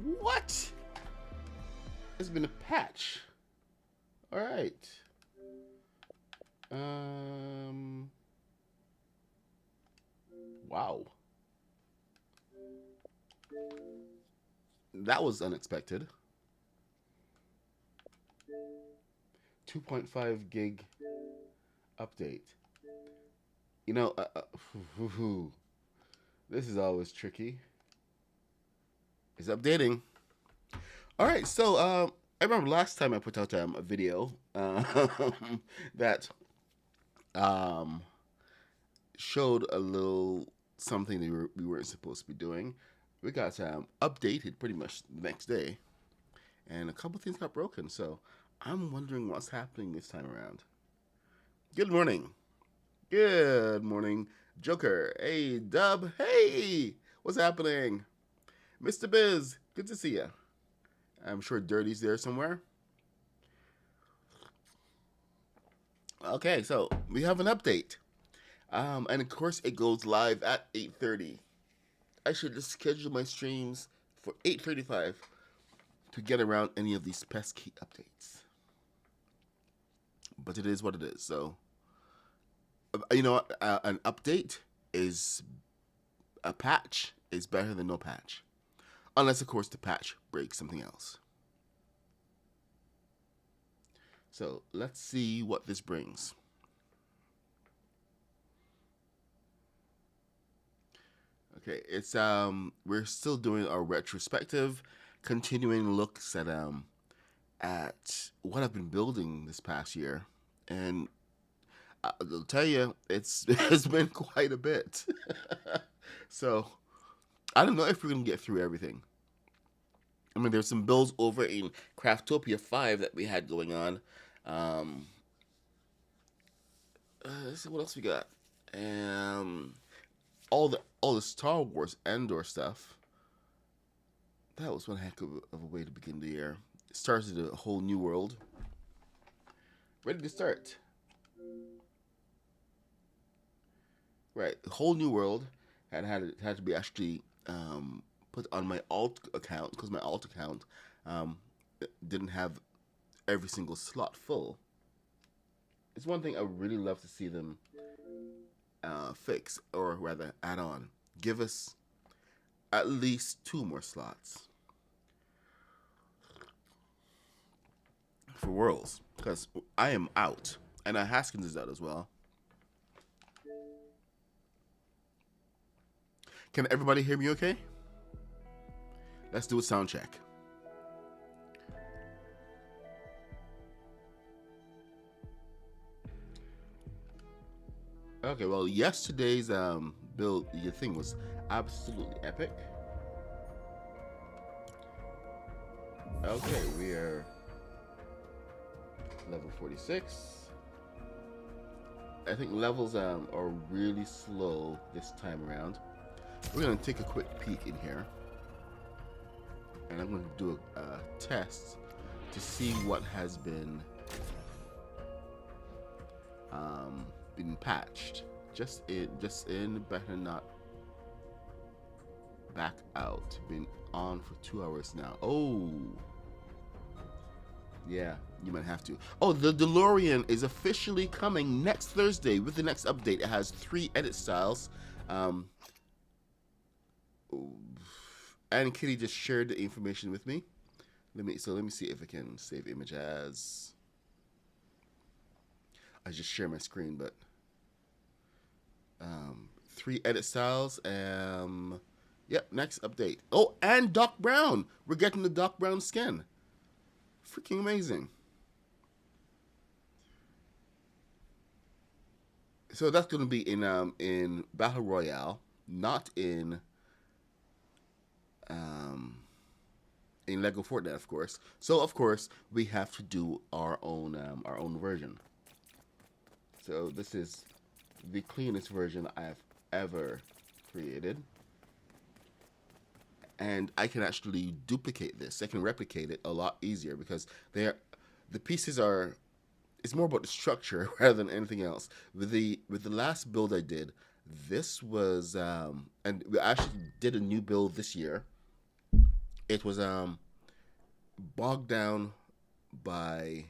What? There's been a patch. All right. Um. Wow. That was unexpected. 2.5 gig update. You know, this is always tricky. It's updating. All right, so I remember last time I put out a video that um, showed a little something that we weren't supposed to be doing. We got updated pretty much the next day, and a couple things got broken. So I'm wondering what's happening this time around. Good morning. Good morning, Joker. Hey, Dub. Hey, what's happening? Mr. Biz, good to see you. I'm sure Dirty's there somewhere. Okay, so we have an update. And of course, it goes live at 8:30. I should just schedule my streams for 8:35 to get around any of these pesky updates. But it is what it is. So, an update is a patch is better than no patch, unless of course the patch breaks something else. So let's see what this brings. Okay, it's we're still doing our retrospective, continuing looks at what I've been building this past year, and I'll tell you, it's it's been quite a bit. So I don't know if we're gonna get through everything. I mean, there's some builds over in Craftopia 5 that we had going on. Um, let's see what else we got. Um, all the Star Wars Endor stuff. That was one heck of a way to begin the year. It started a whole new world. Ready to start. Right, a whole new world had to be actually put on my alt account because my alt account um, didn't have every single slot full. It's one thing I would really love to see them fix, or rather add on. Give us at least two more slots for Worlds because I am out, and Haskins is out as well. Can everybody hear me okay? Let's do a sound check. Okay, well, yesterday's build, your thing was absolutely epic. Okay, we are level 46. I think levels are really slow this time around. We're gonna take a quick peek in here, and I'm gonna do a test to see what has been patched. Just in, better not back out. Been on for 2 hours now. Oh, yeah, you might have to. Oh, the DeLorean is officially coming next Thursday with the next update. It has 3 edit styles. And Kitty just shared the information with me. Let me see if I can save image as. I just share my screen, but 3 edit styles. Yep, next update. Oh, and Doc Brown. We're getting the Doc Brown skin. Freaking amazing. So that's going to be in Battle Royale, not in Lego Fortnite, of course. So of course we have to do our own version. So this is the cleanest version I've ever created, and I can actually duplicate this. I can replicate it a lot easier because the pieces are. It's more about the structure rather than anything else. With the last build I did, this was and we actually did a new build this year it was bogged down by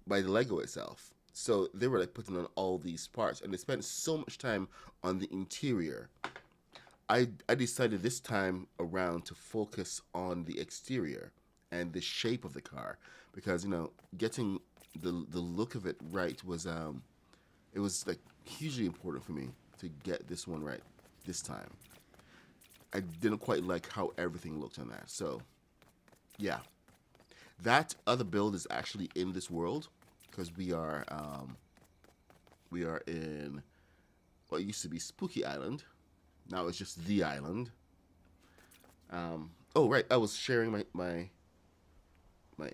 the Lego itself. So they were like putting on all these parts, and they spent so much time on the interior. I decided this time around to focus on the exterior and the shape of the car, because getting the look of it right was it was like hugely important for me to get this one right this time. I didn't quite like how everything looked on that. So yeah, that other build is actually in this world, because we are in what used to be Spooky Island. Now it's just the island. Oh right, I was sharing my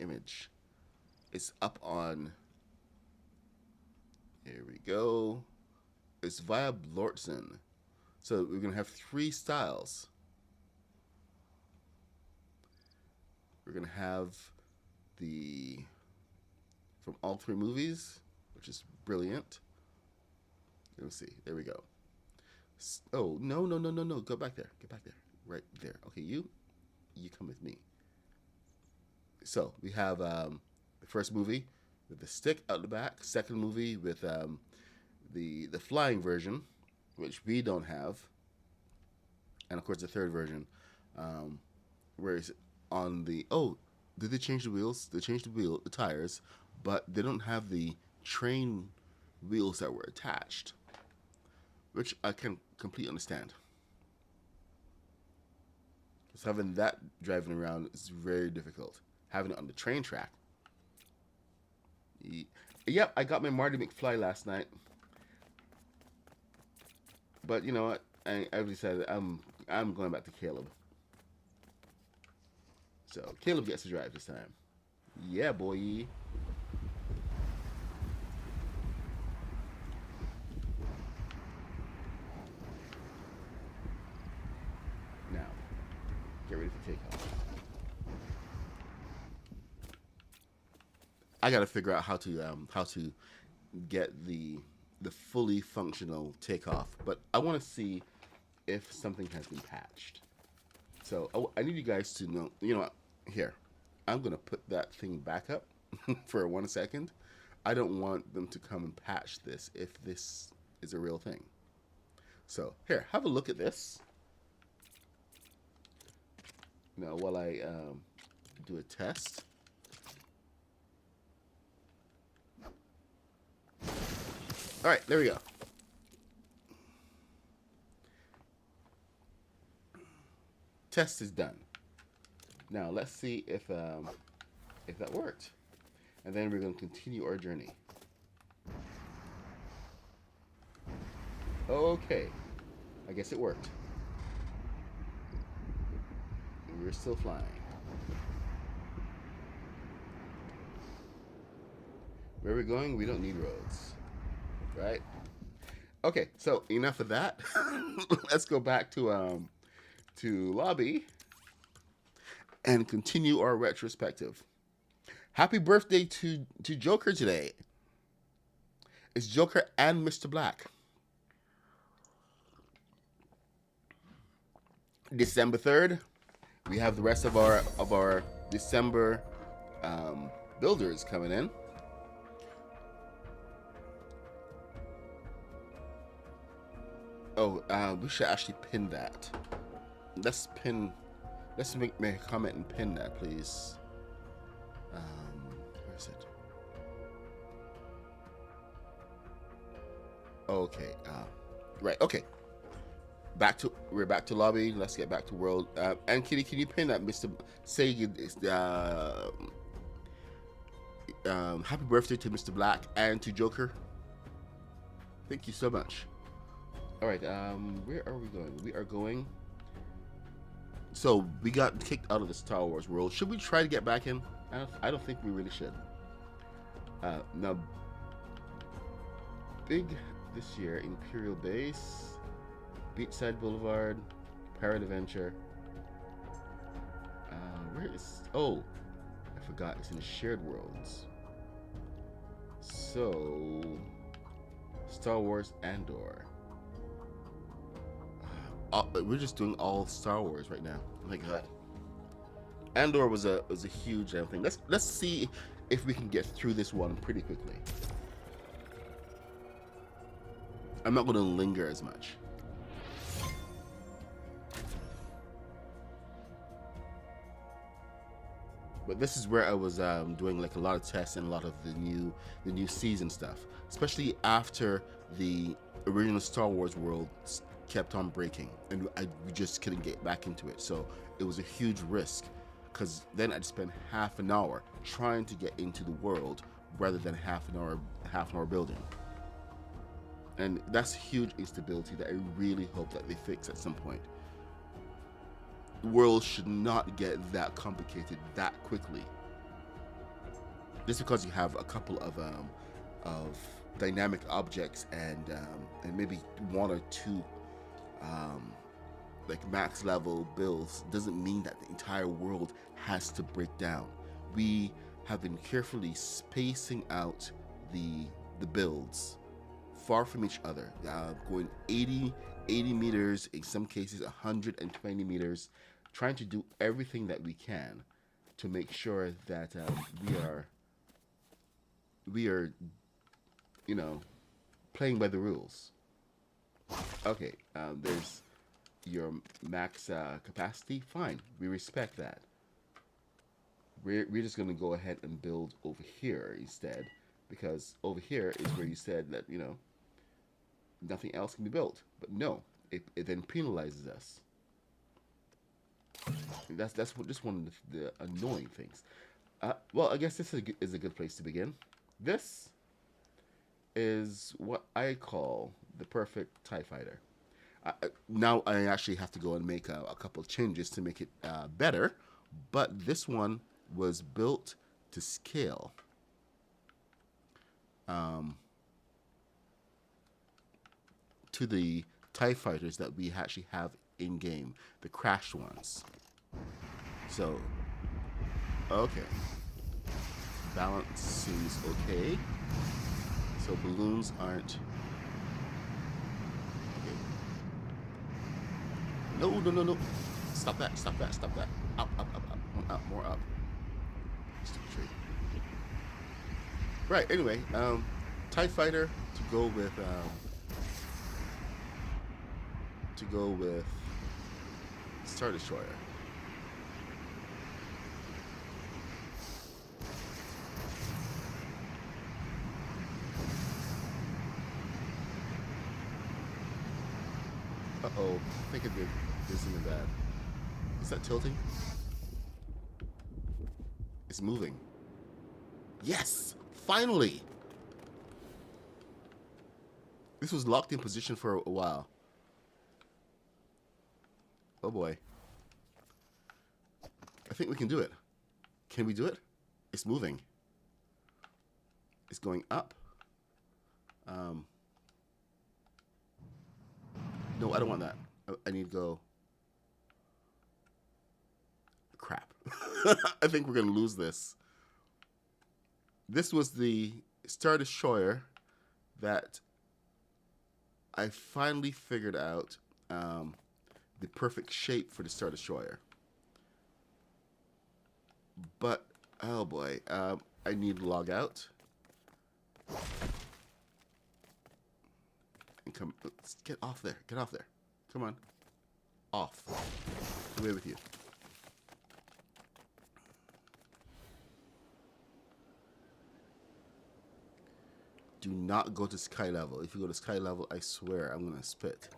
image. It's up on. Here we go. It's via Blortzen. So we're gonna have 3 styles. We're gonna have the from all 3 movies, which is brilliant. Let me see. There we go. Oh no no no no no! Go back there. Get back there. Right there. Okay, you come with me. So we have the first movie with the stick out the back. Second movie with the flying version, which we don't have, and of course the third version, where it's on the did they change the wheels? They changed the tires, but they don't have the train wheels that were attached, which I can completely understand. Because having that driving around is very difficult. Having it on the train track. Yep, I got my Marty McFly last night. But you know what? I decided I'm going back to Caleb. So Caleb gets to drive this time. Yeah, boy. Now, get ready for takeoff. I got to figure out how to get the fully functional takeoff, but I want to see if something has been patched. So I need you guys to know. You know what? Here, I'm gonna put that thing back up for 1 second. I don't want them to come and patch this if this is a real thing. So here, have a look at this. Now, while I do a test. All right, there we go. Test is done. Now let's see if that worked, and then we're going to continue our journey. Okay, I guess it worked. We're still flying. Where we're going, we don't need roads, right? Okay, so enough of that. Let's go back to lobby and continue our retrospective. Happy birthday to Joker today. It's Joker and Mr. Black. December 3rd, we have the rest of our December builders coming in. Oh, we should actually pin that. Let's make a comment and pin that, please. Where is it? Okay. Right. Okay. We're back to lobby. Let's get back to world. And Kitty, can you pin that, Mr. Say happy birthday to Mr. Black and to Joker. Thank you so much. All right. Where are we going? We are going. So we got kicked out of the Star Wars world. Should we try to get back in? I don't think we really should. Now, big this year: Imperial Base, Beachside Boulevard, Pirate Adventure. Where is? Oh, I forgot. It's in the shared worlds. So, Star Wars Andor. we're just doing all Star Wars right now. Oh my God. Andor was a huge thing. Let's see if we can get through this one pretty quickly. I'm not going to linger as much. But this is where I was doing like a lot of tests and a lot of the new season stuff, especially after the original Star Wars world kept on breaking, and we just couldn't get back into it. So it was a huge risk, because then I'd spend half an hour trying to get into the world rather than half an hour building. And that's huge instability that I really hope that they fix at some point. The world should not get that complicated that quickly. Just because you have a couple of dynamic objects and maybe one or two like max level builds doesn't mean that the entire world has to break down. We have been carefully spacing out the builds far from each other, going 80 meters, in some cases 120 meters, trying to do everything that we can to make sure that we are, you know, playing by the rules. Okay, there's your max capacity. Fine, we respect that. We're just gonna go ahead and build over here instead, because over here is where you said that, you know, nothing else can be built. But no, it then penalizes us. That's just one of the annoying things. Well, I guess this is a good place to begin. This is what I call the perfect TIE fighter. Now I actually have to go and make a couple of changes to make it better, but this one was built to scale. To the TIE fighters that we actually have in game, the crashed ones. So, okay. Balance seems okay. So balloons aren't. Okay. No. Stop that. Up. More up. Stupid tree. Right, anyway, TIE fighter to go with Star Destroyer. Uh-oh, I think I did something bad. Is that tilting? It's moving. Yes! Finally! This was locked in position for a while. Oh boy. I think we can do it. Can we do it? It's moving. It's going up. No, I don't want that. I need to go. Crap. I think we're going to lose this. This was the Star Destroyer that I finally figured out the perfect shape for the Star Destroyer. But, oh boy, I need to log out. And come, let's get off there. Get off there. Come on. Off. Away with you. Do not go to sky level. If you go to sky level, I swear I'm gonna spit.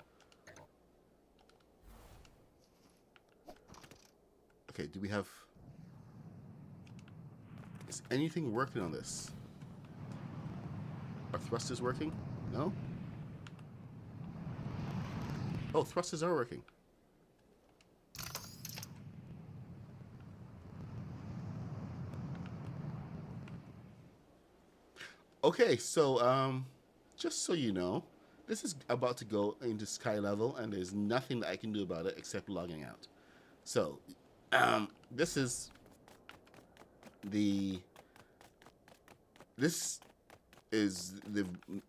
Okay, do we have... Is anything working on this? Are thrusters working? No? Oh, thrusters are working. Okay, so just so you know, this is about to go into sky level, and there's nothing that I can do about it except logging out. So, this is the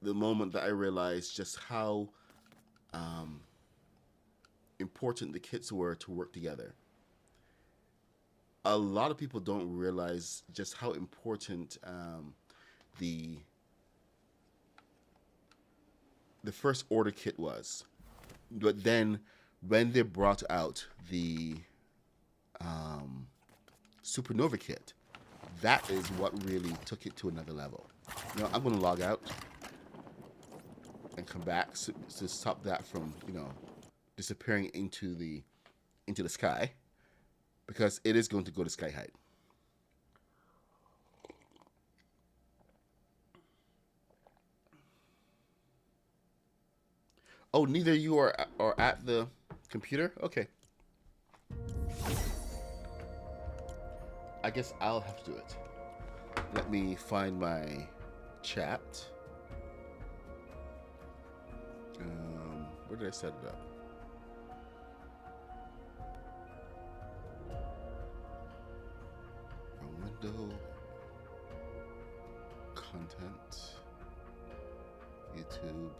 moment that I realized just how important the kits were to work together. A lot of people don't realize just how important the the first order kit was. But then when they brought out the um, Supernova kit, that is what really took it to another level. You know, I'm going to log out and come back to stop that from, you know, disappearing into the sky, because it is going to go to sky height. Oh, neither you are at the computer? Okay. I guess I'll have to do it. Let me find my chat. Where did I set it up? Window, content, YouTube.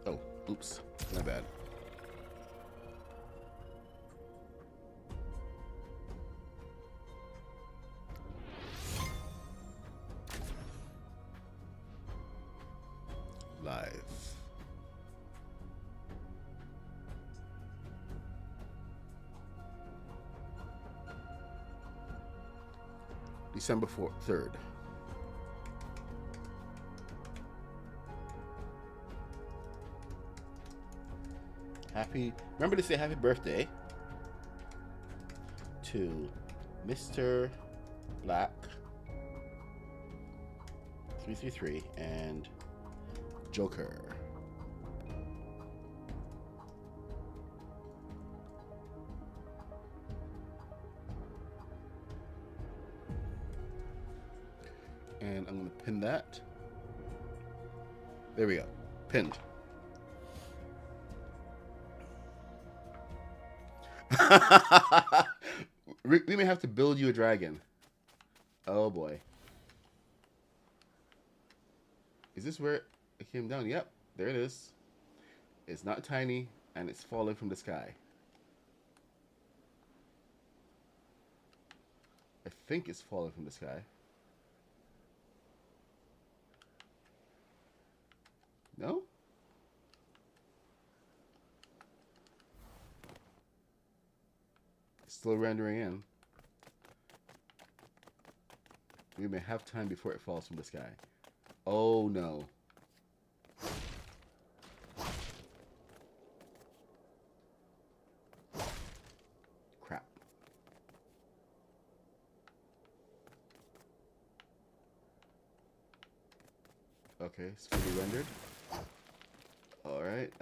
Oh, oops, my bad. Live. December 3rd. Remember to say happy birthday to Mr. Black 333 and Joker. And I'm going to pin that. There we go. Pinned. We may have to build you a dragon. Oh boy. Is this where it came down? Yep, there it is. It's not tiny, and it's falling from the sky. I think it's falling from the sky. No? It's still rendering in. We may have time before it falls from the sky. Oh no. Crap. Okay, it's fully rendered. Alright,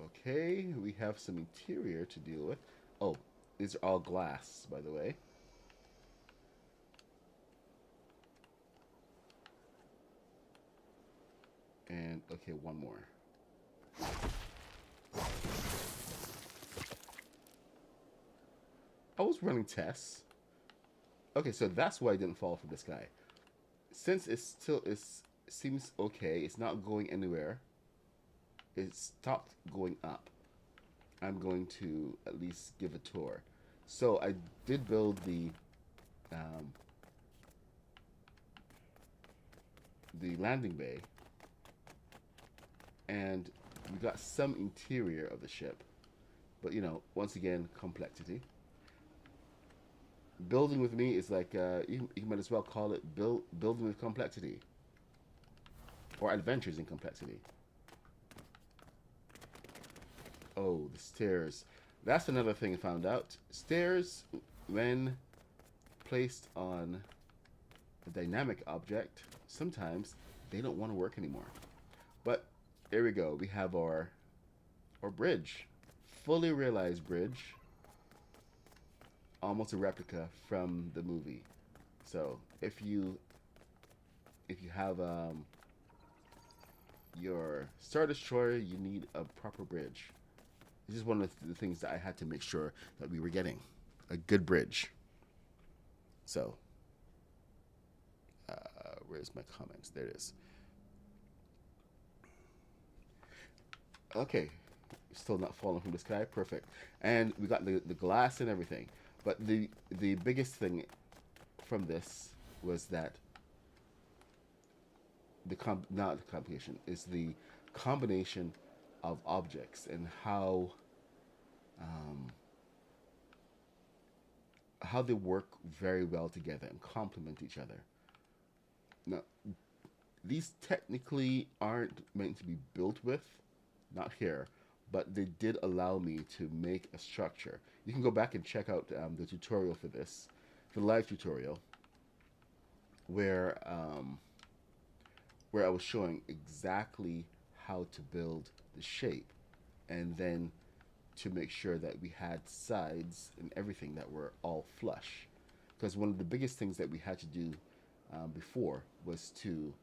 okay, we have some interior to deal with. Oh, these are all glass, by the way. And, okay, one more. I was running tests. Okay, so that's why it didn't fall from the sky. Since it seems okay, it's not going anywhere. It stopped going up. I'm going to at least give a tour. So I did build the landing bay, and we got some interior of the ship, but you know, once again, complexity. Building with me is like you might as well call it building with complexity, or adventures in complexity. Oh, the stairs. That's another thing I found out. Stairs, when placed on a dynamic object, sometimes they don't want to work anymore. But there we go. We have our bridge, fully realized bridge, almost a replica from the movie. So if you have your Star Destroyer, you need a proper bridge. This is one of the things that I had to make sure that we were getting a good bridge. So Where's my comments? There it is. Okay, still not falling from the sky. Perfect. And we got the glass and everything. But the biggest thing from this was that not the complication is the combination of objects and um, how they work very well together and complement each other. Now, these technically aren't meant to be built with, not here, but they did allow me to make a structure. You can go back and check out the tutorial for this, the live tutorial, where where I was showing exactly how to build the shape, and then to make sure that we had sides and everything that were all flush. Because one of the biggest things that we had to do before was to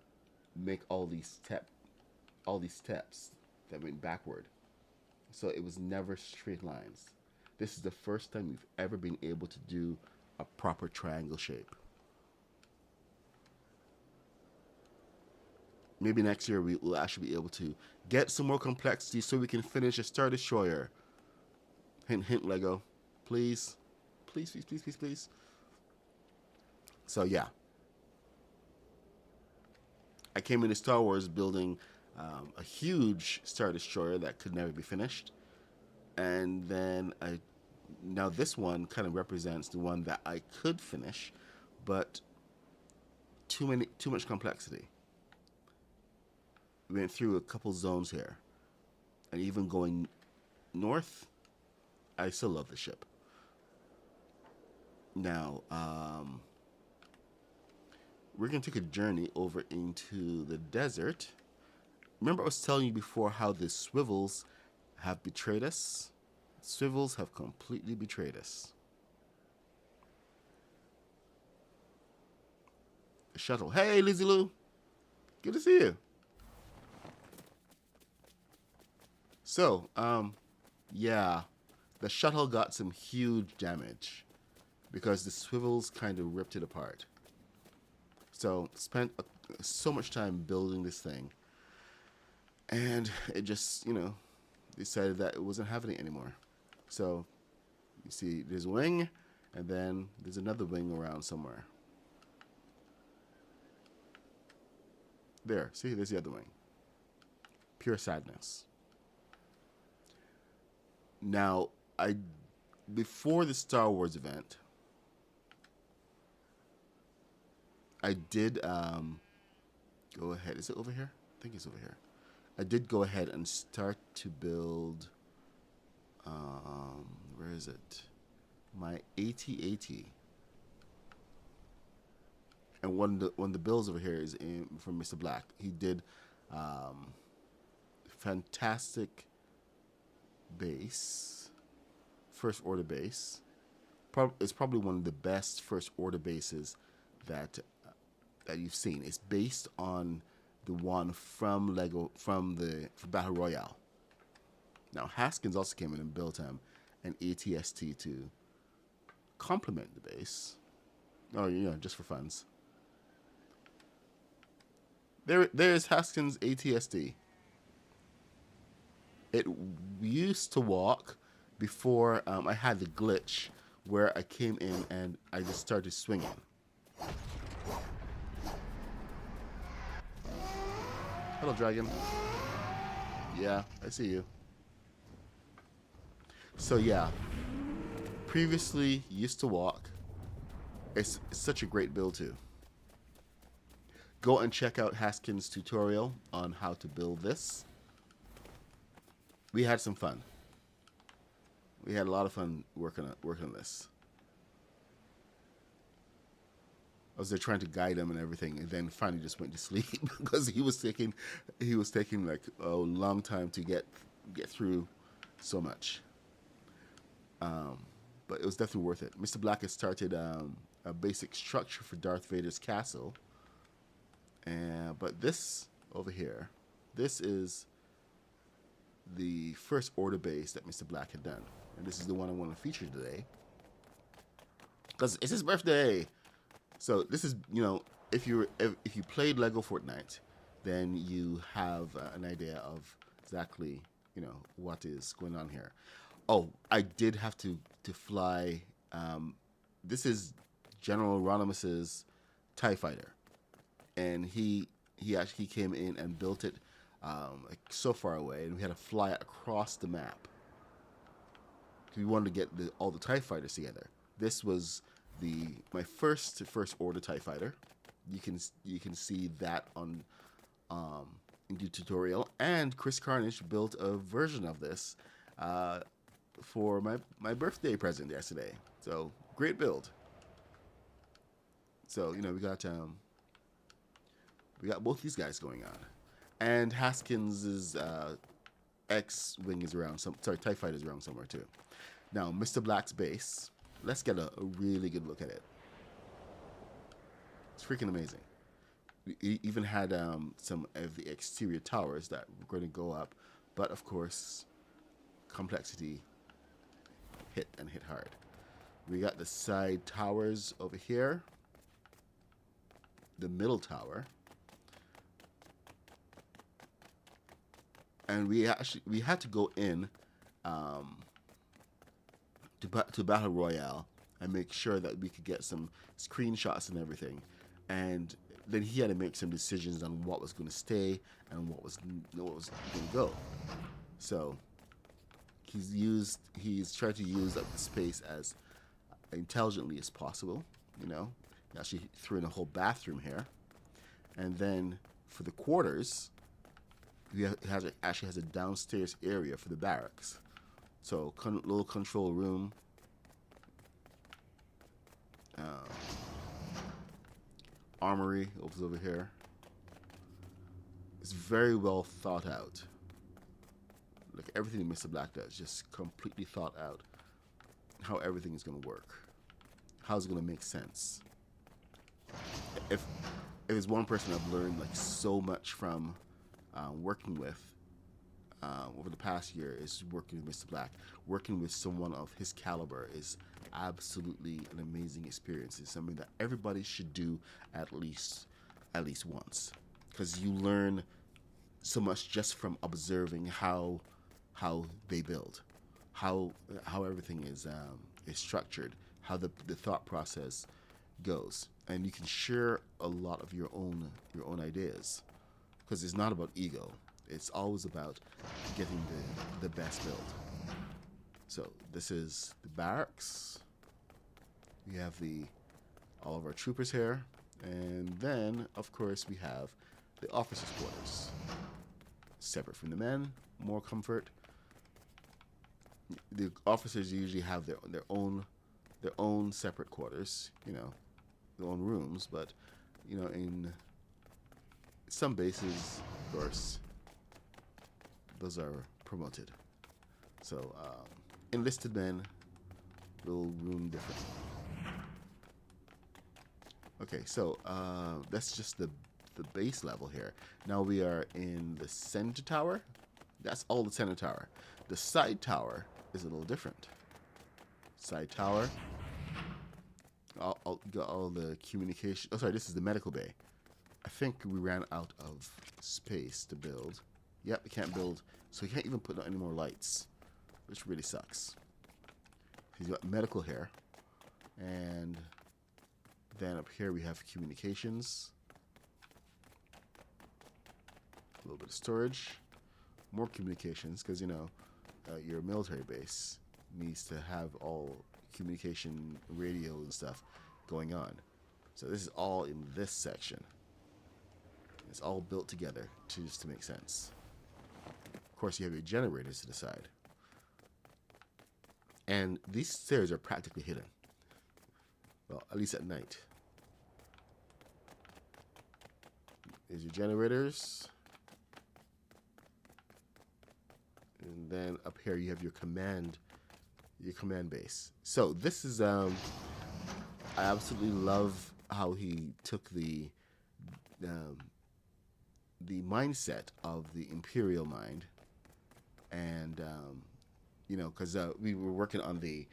make all these steps that went backward. So it was never straight lines. This is the first time we've ever been able to do a proper triangle shape. Maybe next year we will actually be able to get some more complexity so we can finish a Star Destroyer. Hint, hint, Lego. Please. Please, please, please, please, please. So, yeah. I came into Star Wars building a huge Star Destroyer that could never be finished. And then now this one kind of represents the one that I could finish, but too much complexity. We went through a couple zones here, and even going north, I still love the ship. Now, we're going to take a journey over into the desert. Remember I was telling you before how the swivels have betrayed us? Swivels have completely betrayed us. The shuttle. Hey, Lizzie Lou. Good to see you. So, yeah, the shuttle got some huge damage because the swivels kind of ripped it apart. So, spent so much time building this thing, and it just, decided that it wasn't having it anymore. So, you see, there's a wing, and then there's another wing around somewhere. There, see, there's the other wing. Pure sadness. Now, before the Star Wars event, I did go ahead. Is it over here? I think it's over here. I did go ahead and start to build. Where is it? My AT-AT. And one of the builds over here is from Mr. Black. He did fantastic base, first order base. It's probably one of the best first order bases that you've seen. It's based on the one from Lego from Battle Royale. Now Haskins also came in and built him an ATST to complement the base. Oh, just for funds. There's Haskins ATST. It used to walk before I had the glitch where I came in and I just started swinging. Hello, dragon. Yeah, I see you. So yeah, previously used to walk. It's such a great build too. Go and check out Haskins' tutorial on how to build this. We had some fun. We had a lot of fun working on this. I was there trying to guide him and everything, and then finally just went to sleep because he was taking like a long time to get through so much. But it was definitely worth it. Mr. Black has started a basic structure for Darth Vader's castle, but this over here, this is the first order base that Mr. Black had done, and this is the one I want to feature today because it's his birthday. So this is, if you played Lego Fortnite, then you have an idea of exactly what is going on here. Oh, I did have to fly. This is General Ronimus's Tie Fighter, and he actually came in and built it like so far away, and we had to fly it across the map. We wanted to get all the Tie Fighters together. This was my first order Tie Fighter. You can see that on in the tutorial. And Chris Carnage built a version of this for my birthday present yesterday. So great build. So we got both these guys going on, and Haskins's X-wing is around TIE Fighter is around somewhere too. Now, Mr. Black's base. Let's get a really good look at it. It's freaking amazing. We even had some of the exterior towers that were going to go up, but of course, complexity hit hard. We got the side towers over here, the middle tower, and we had to go in to Battle Royale and make sure that we could get some screenshots and everything. And then he had to make some decisions on what was going to stay and what was going to go. So he's tried to use up the space as intelligently as possible. He actually threw in a whole bathroom here. And then for the quarters, actually has a downstairs area for the barracks. So little control room. Armory over here. It's very well thought out. Like everything Mr. Black does, just completely thought out how everything is going to work. How it's going to make sense. If it's one person I've learned like so much from working with over the past year, is working with Mr. Black. Working with someone of his caliber is absolutely an amazing experience. It's something that everybody should do at least once, because you learn so much just from observing how they build, how everything is structured, how the thought process goes, and you can share a lot of your own ideas, because it's not about ego. It's always about getting the best build. So this is the barracks. We have all of our troopers here, and then of course we have the officers' quarters, separate from the men, more comfort. The officers usually have their own separate quarters, their own rooms, but in some bases, of course, those are promoted. So enlisted men will room differently. Okay, so that's just the base level here. Now we are in the center tower. That's all the center tower. The side tower is a little different. Side tower. I'll got all the communication. Oh, sorry, this is the medical bay. I think we ran out of space to build. Yep, we can't build, so we can't even put any more lights, which really sucks. He's got medical here, and then up here we have communications, a little bit of storage, more communications, because your military base needs to have all communication, radio and stuff going on. So this is all in this section. It's all built together just to make sense. Of course, you have your generators to the side. And these stairs are practically hidden. Well, at least at night. There's your generators. And then up here you have your command base. So this is I absolutely love how he took the mindset of the Imperial mind, and because we were working on the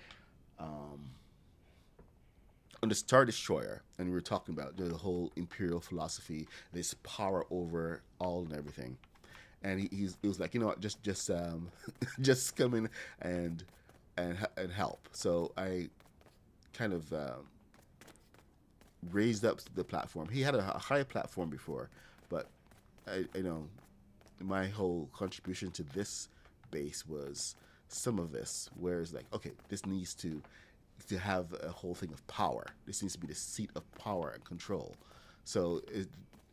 on the Star Destroyer, and we were talking about the whole Imperial philosophy, this power over all and everything. And he was like, you know what, just just come in and and help. So I kind of raised up the platform. He had a higher platform before, but you know, my whole contribution to this base was some of this, where it's like, okay, this needs to have a whole thing of power. This needs to be the seat of power and control. So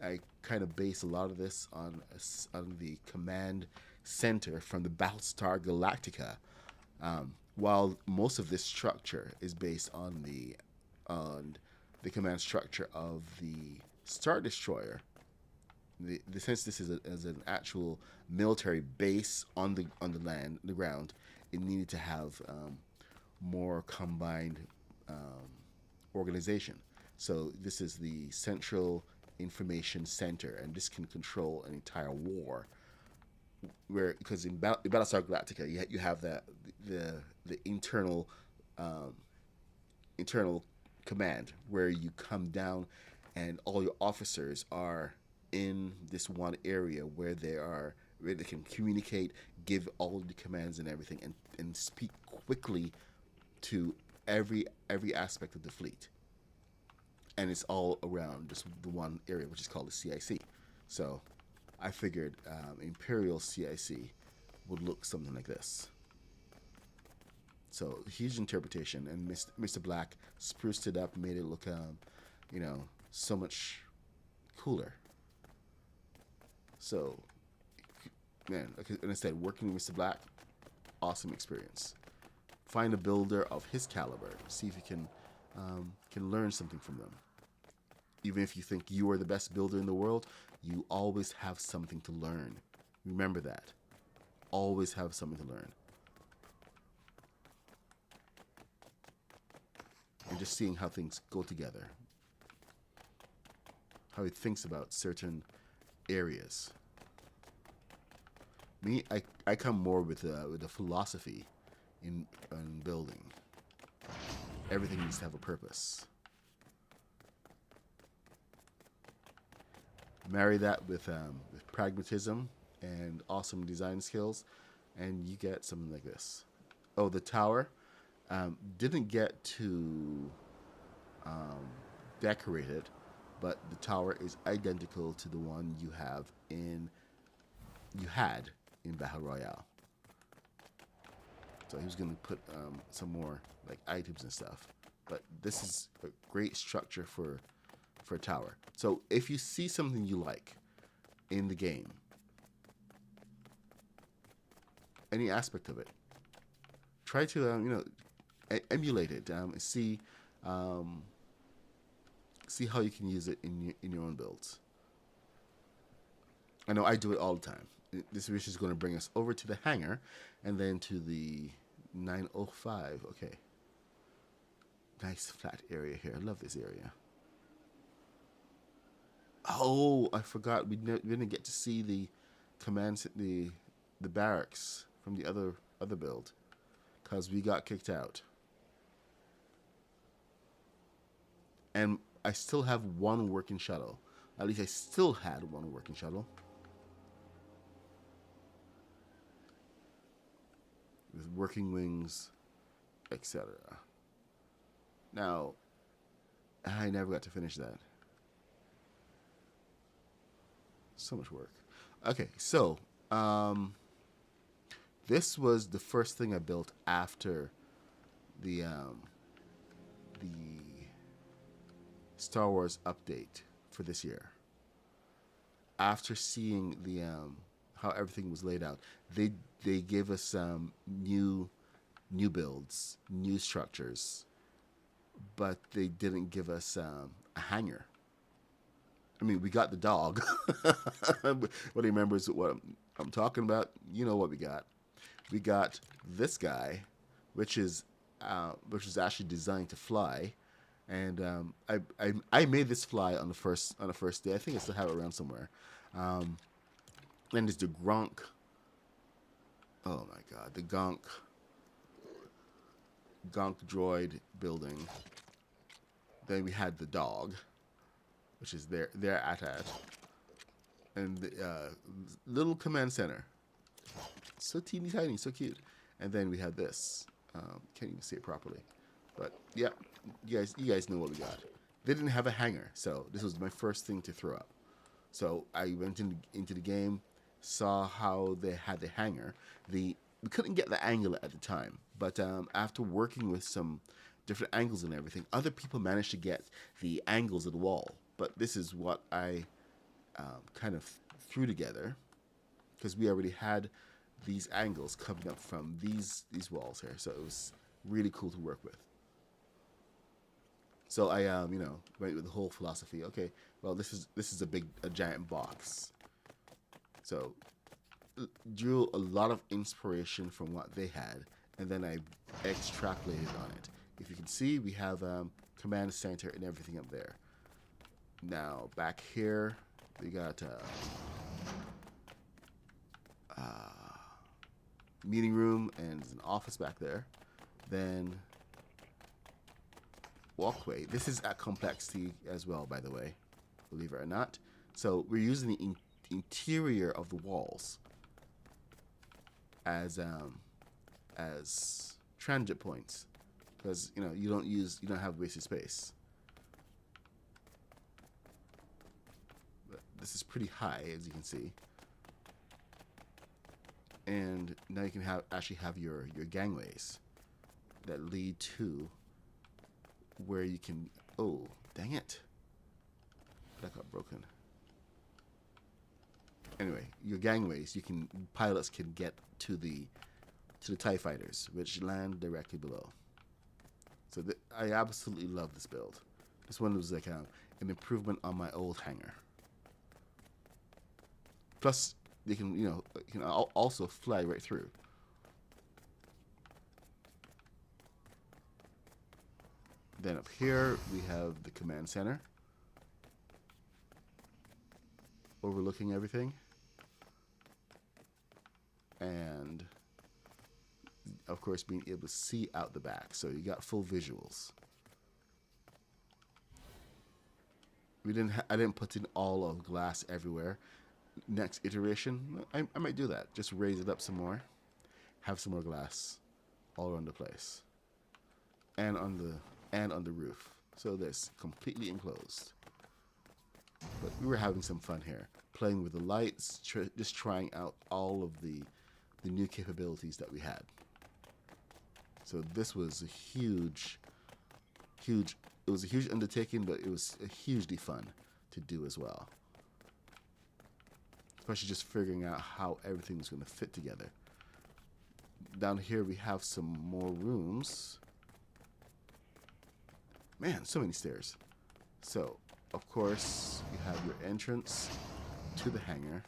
I kind of base a lot of this on the command center from the Battlestar Galactica. While most of this structure is based on the command structure of the Star Destroyer, the sense this is as an actual military base on the land, the ground, it needed to have more combined um, organization. So this is the Central Information Center, and this can control an entire war. Where because in Battlestar Galactica, you have the um, internal command where you come down, and all your officers are in this one area where they can communicate, give all the commands and everything, and speak quickly to every aspect of the fleet, and it's all around just the one area, which is called the CIC. So I figured Imperial CIC would look something like this. So huge interpretation, and Mr. Black spruced it up, made it look, you know, so much cooler. So, man, like I said, working with Mr. Black, awesome experience. Find a builder of his caliber. See if you can learn something from them. Even if you think you are the best builder in the world, you always have something to learn. Remember that. Always have something to learn. And just seeing how things go together. How he thinks about certain areas. Me, I come more with a philosophy in building. Everything needs to have a purpose. Marry that with pragmatism and awesome design skills, and you get something like this. Oh, the tower didn't get to decorate it, but the tower is identical to the one you had in Battle Royale. So he was going to put some more like items and stuff, but this is a great structure for a tower. So if you see something you like in the game, any aspect of it, try to emulate it. See how you can use it in your own builds. I know I do it all the time. This wish is going to bring us over to the hangar, and then to the 905. Okay, nice flat area here. I love this area. Oh, I forgot we didn't get to see the commands, the barracks from the other build, because we got kicked out. And I still have one working shuttle. At least I still had one working shuttle. With working wings, etc. Now, I never got to finish that. So much work. Okay, so this was the first thing I built after the Star Wars update for this year. After seeing the how everything was laid out, they gave us new builds, new structures, but they didn't give us a hangar. I mean, we got the dog. What remembers what I'm talking about, you know what we got. We got this guy, which is actually designed to fly, and I made this fly on the first day. I think I still have it around somewhere. And there's the Gronk. Oh my God, the Gonk droid building. Then we had the dog, which is their attach, and the little command center. So teeny tiny, so cute. And then we had this. Can't even see it properly, but yeah, you guys know what we got. They didn't have a hanger, so this was my first thing to throw up. So I went into the game, saw how they had the hanger. We couldn't get the angle at the time, but after working with some different angles and everything, other people managed to get the angles of the wall. But this is what I kind of threw together because we already had these angles coming up from these walls here, so it was really cool to work with. So I went with the whole philosophy. Okay, well this is a giant box. So drew a lot of inspiration from what they had, and then I extrapolated on it. If you can see, we have command center and everything up there. Now back here we got meeting room and an office back there. Then walkway. This is at complexity as well, by the way, believe it or not. So we're using the interior of the walls as transit points, because you don't have wasted space. But this is pretty high, as you can see. And now you can actually have your gangways that lead to where you can. Oh, dang it! That got broken. Anyway, your gangways, pilots can get to the TIE fighters, which land directly below. So I absolutely love this build. This one was like an improvement on my old hangar. Plus, you can also fly right through. Then up here we have the command center, overlooking everything, and of course being able to see out the back, so you got full visuals. I didn't put in all of glass everywhere. Next iteration, I might do that. Just raise it up some more, have some more glass all around the place, and on the roof, so this completely enclosed. But we were having some fun here, playing with the lights, just trying out all of the new capabilities that we had. So this was a huge. It was a huge undertaking, but it was hugely fun to do as well. Especially just figuring out how everything was going to fit together. Down here we have some more rooms. Man, so many stairs. So, of course, you have your entrance to the hangar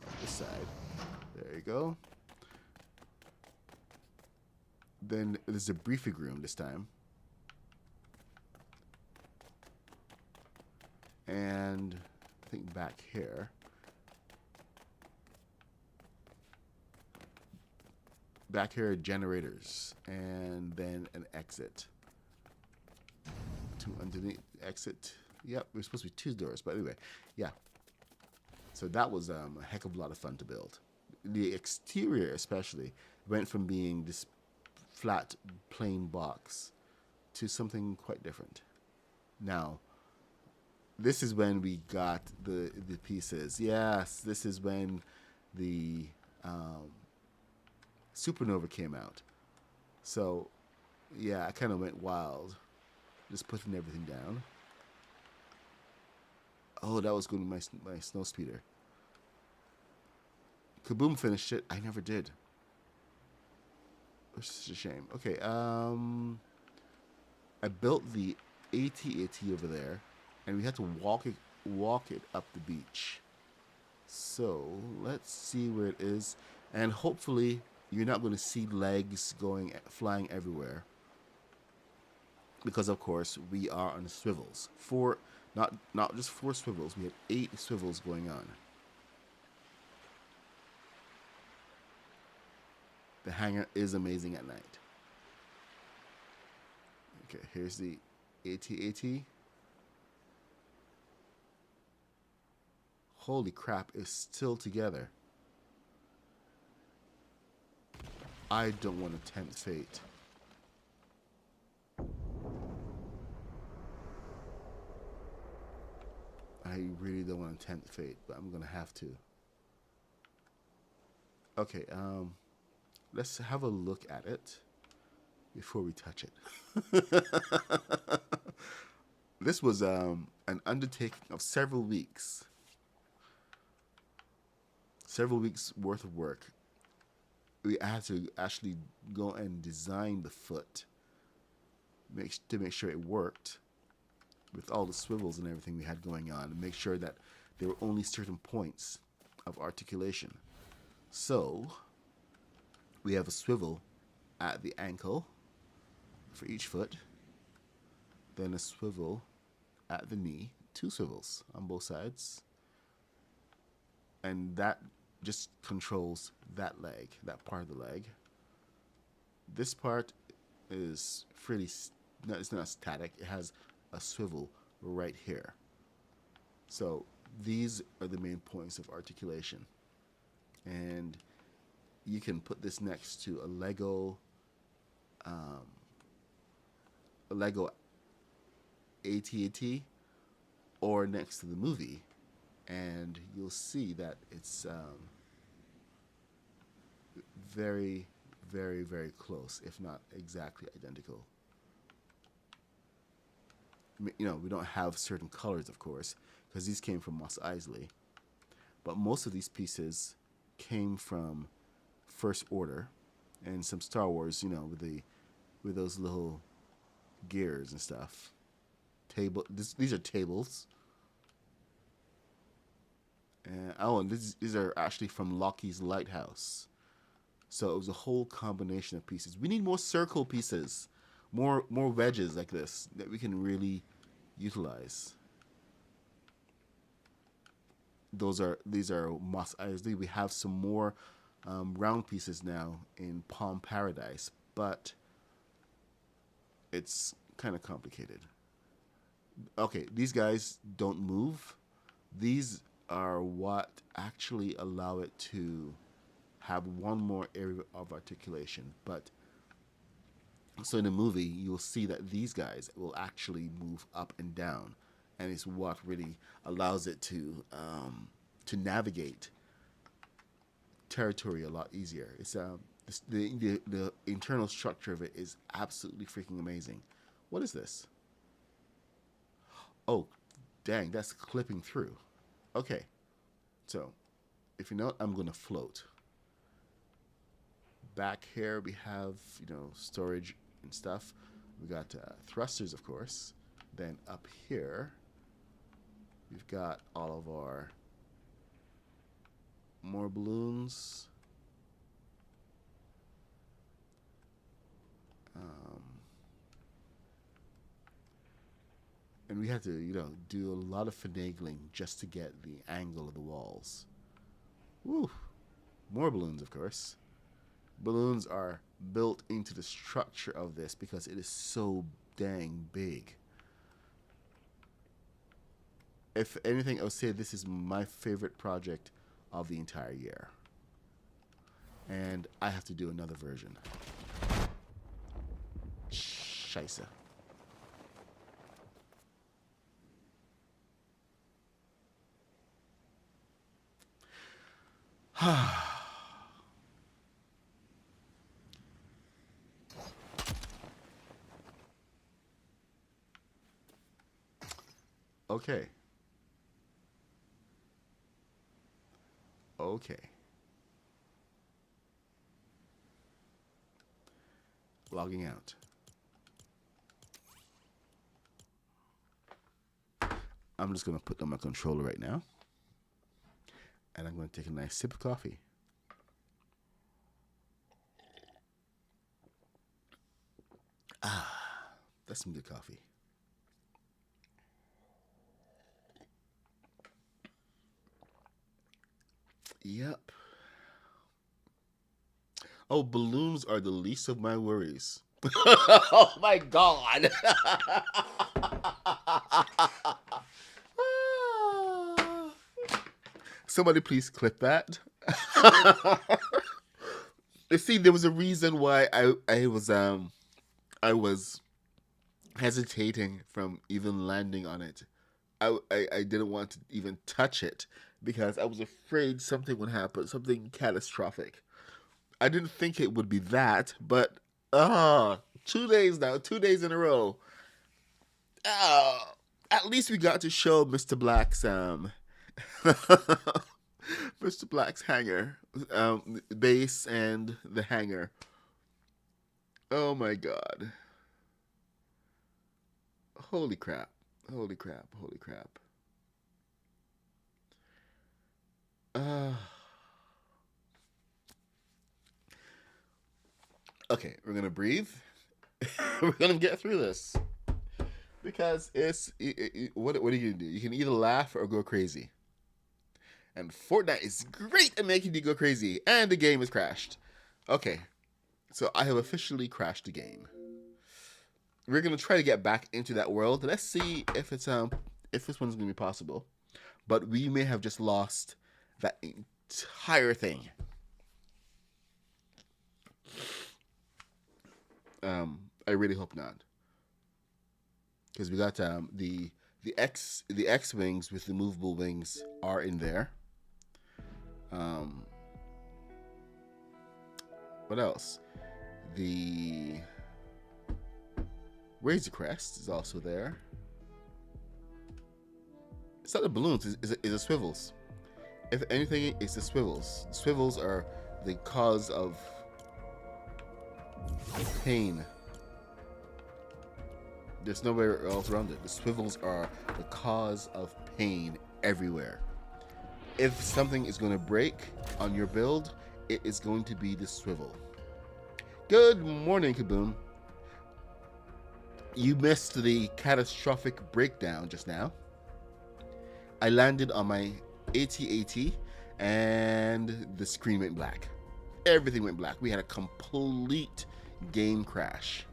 on this side. There you go. Then there's a briefing room this time. And I think back here, generators, and then an exit. To underneath exit. Yep, there's supposed to be 2 doors, but anyway, yeah. So that was a heck of a lot of fun to build. The exterior especially went from being this flat, plain box to something quite different. Now, this is when we got the pieces. Yes, this is when the Supernova came out. So, yeah, I kind of went wild, just putting everything down. Oh, that was going to be my snow speeder. Kaboom finished it. I never did. Which is a shame. Okay, I built the AT-AT over there, and we had to walk it up the beach. So let's see where it is, and hopefully you're not going to see legs flying everywhere, because of course we are on swivels. Not just 4 swivels. We had 8 swivels going on. The hangar is amazing at night. Okay, here's the AT-AT. Holy crap, it's still together. I don't want to tempt fate. I really don't want to tempt fate, but I'm gonna have to. Okay, let's have a look at it before we touch it. This was an undertaking of several weeks worth of work. We had to actually go and design the foot to make sure it worked with all the swivels and everything we had going on, and make sure that there were only certain points of articulation. So we have a swivel at the ankle for each foot, then a swivel at the knee, 2 swivels on both sides, and that just controls that leg, that part of the leg. This part is freely, it's not static, it has a swivel right here. So these are the main points of articulation, and you can put this next to a Lego AT-AT or next to the movie, and you'll see that it's very, very, very close, if not exactly identical. You know, we don't have certain colors, of course, because these came from Mos Eisley, but most of these pieces came from First Order and some Star Wars, you know, with those little gears and stuff. These are tables. And these are actually from Lockheed's Lighthouse. So it was a whole combination of pieces. We need more circle pieces, more wedges like this that we can really utilize. These are Mos Eisley. We have some more round pieces now in Palm Paradise, but it's kind of complicated. Okay, these guys don't move. These are what actually allow it to have one more area of articulation. But so in the movie, you'll see that these guys will actually move up and down, and it's what really allows it to navigate territory a lot easier. It's the internal structure of it is absolutely freaking amazing. What is this? Oh, dang, that's clipping through. Okay, so if you know, I'm gonna float. Back here we have, you know, storage and stuff. We got thrusters, of course. Then up here, we've got all of our more balloons. And we had to, you know, do a lot of finagling just to get the angle of the walls. Woo! More balloons, of course. Balloons are built into the structure of this because it is so dang big. If anything, I would say this is my favorite project of the entire year. And I have to do another version. Scheisse. Okay. Okay. Logging out. I'm just going to put on my controller right now. And I'm going to take a nice sip of coffee. Ah, that's some good coffee. Yep. Oh, balloons are the least of my worries. Oh my god. Somebody please clip that. You see, there was a reason why I was hesitating from even landing on it. I didn't want to even touch it because I was afraid something would happen, something catastrophic. I didn't think it would be that, but 2 days now, 2 days in a row. Uh, at least we got to show Mr. Black's Mr. Black's hanger, base and the hanger. Oh my god! Holy crap! Holy crap! Holy crap! Uh, okay, we're gonna breathe. We're gonna get through this because what are you gonna do? You can either laugh or go crazy. And Fortnite is great at making you go crazy, and the game has crashed. Okay, so I have officially crashed the game. We're gonna try to get back into that world. Let's see if if this one's gonna be possible. But we may have just lost that entire thing. I really hope not, because we got the X wings with the movable wings are in there. Um, what else? The Razor Crest is also there. It's not the balloons, it's the swivels. If anything, it's the swivels. Swivels are the cause of pain. There's nowhere else around it. The swivels are the cause of pain everywhere. If something is going to break on your build, it is going to be the swivel. Good morning, Kaboom. You missed the catastrophic breakdown just now. I landed on my AT-AT and the screen went black. Everything went black. We had a complete game crash.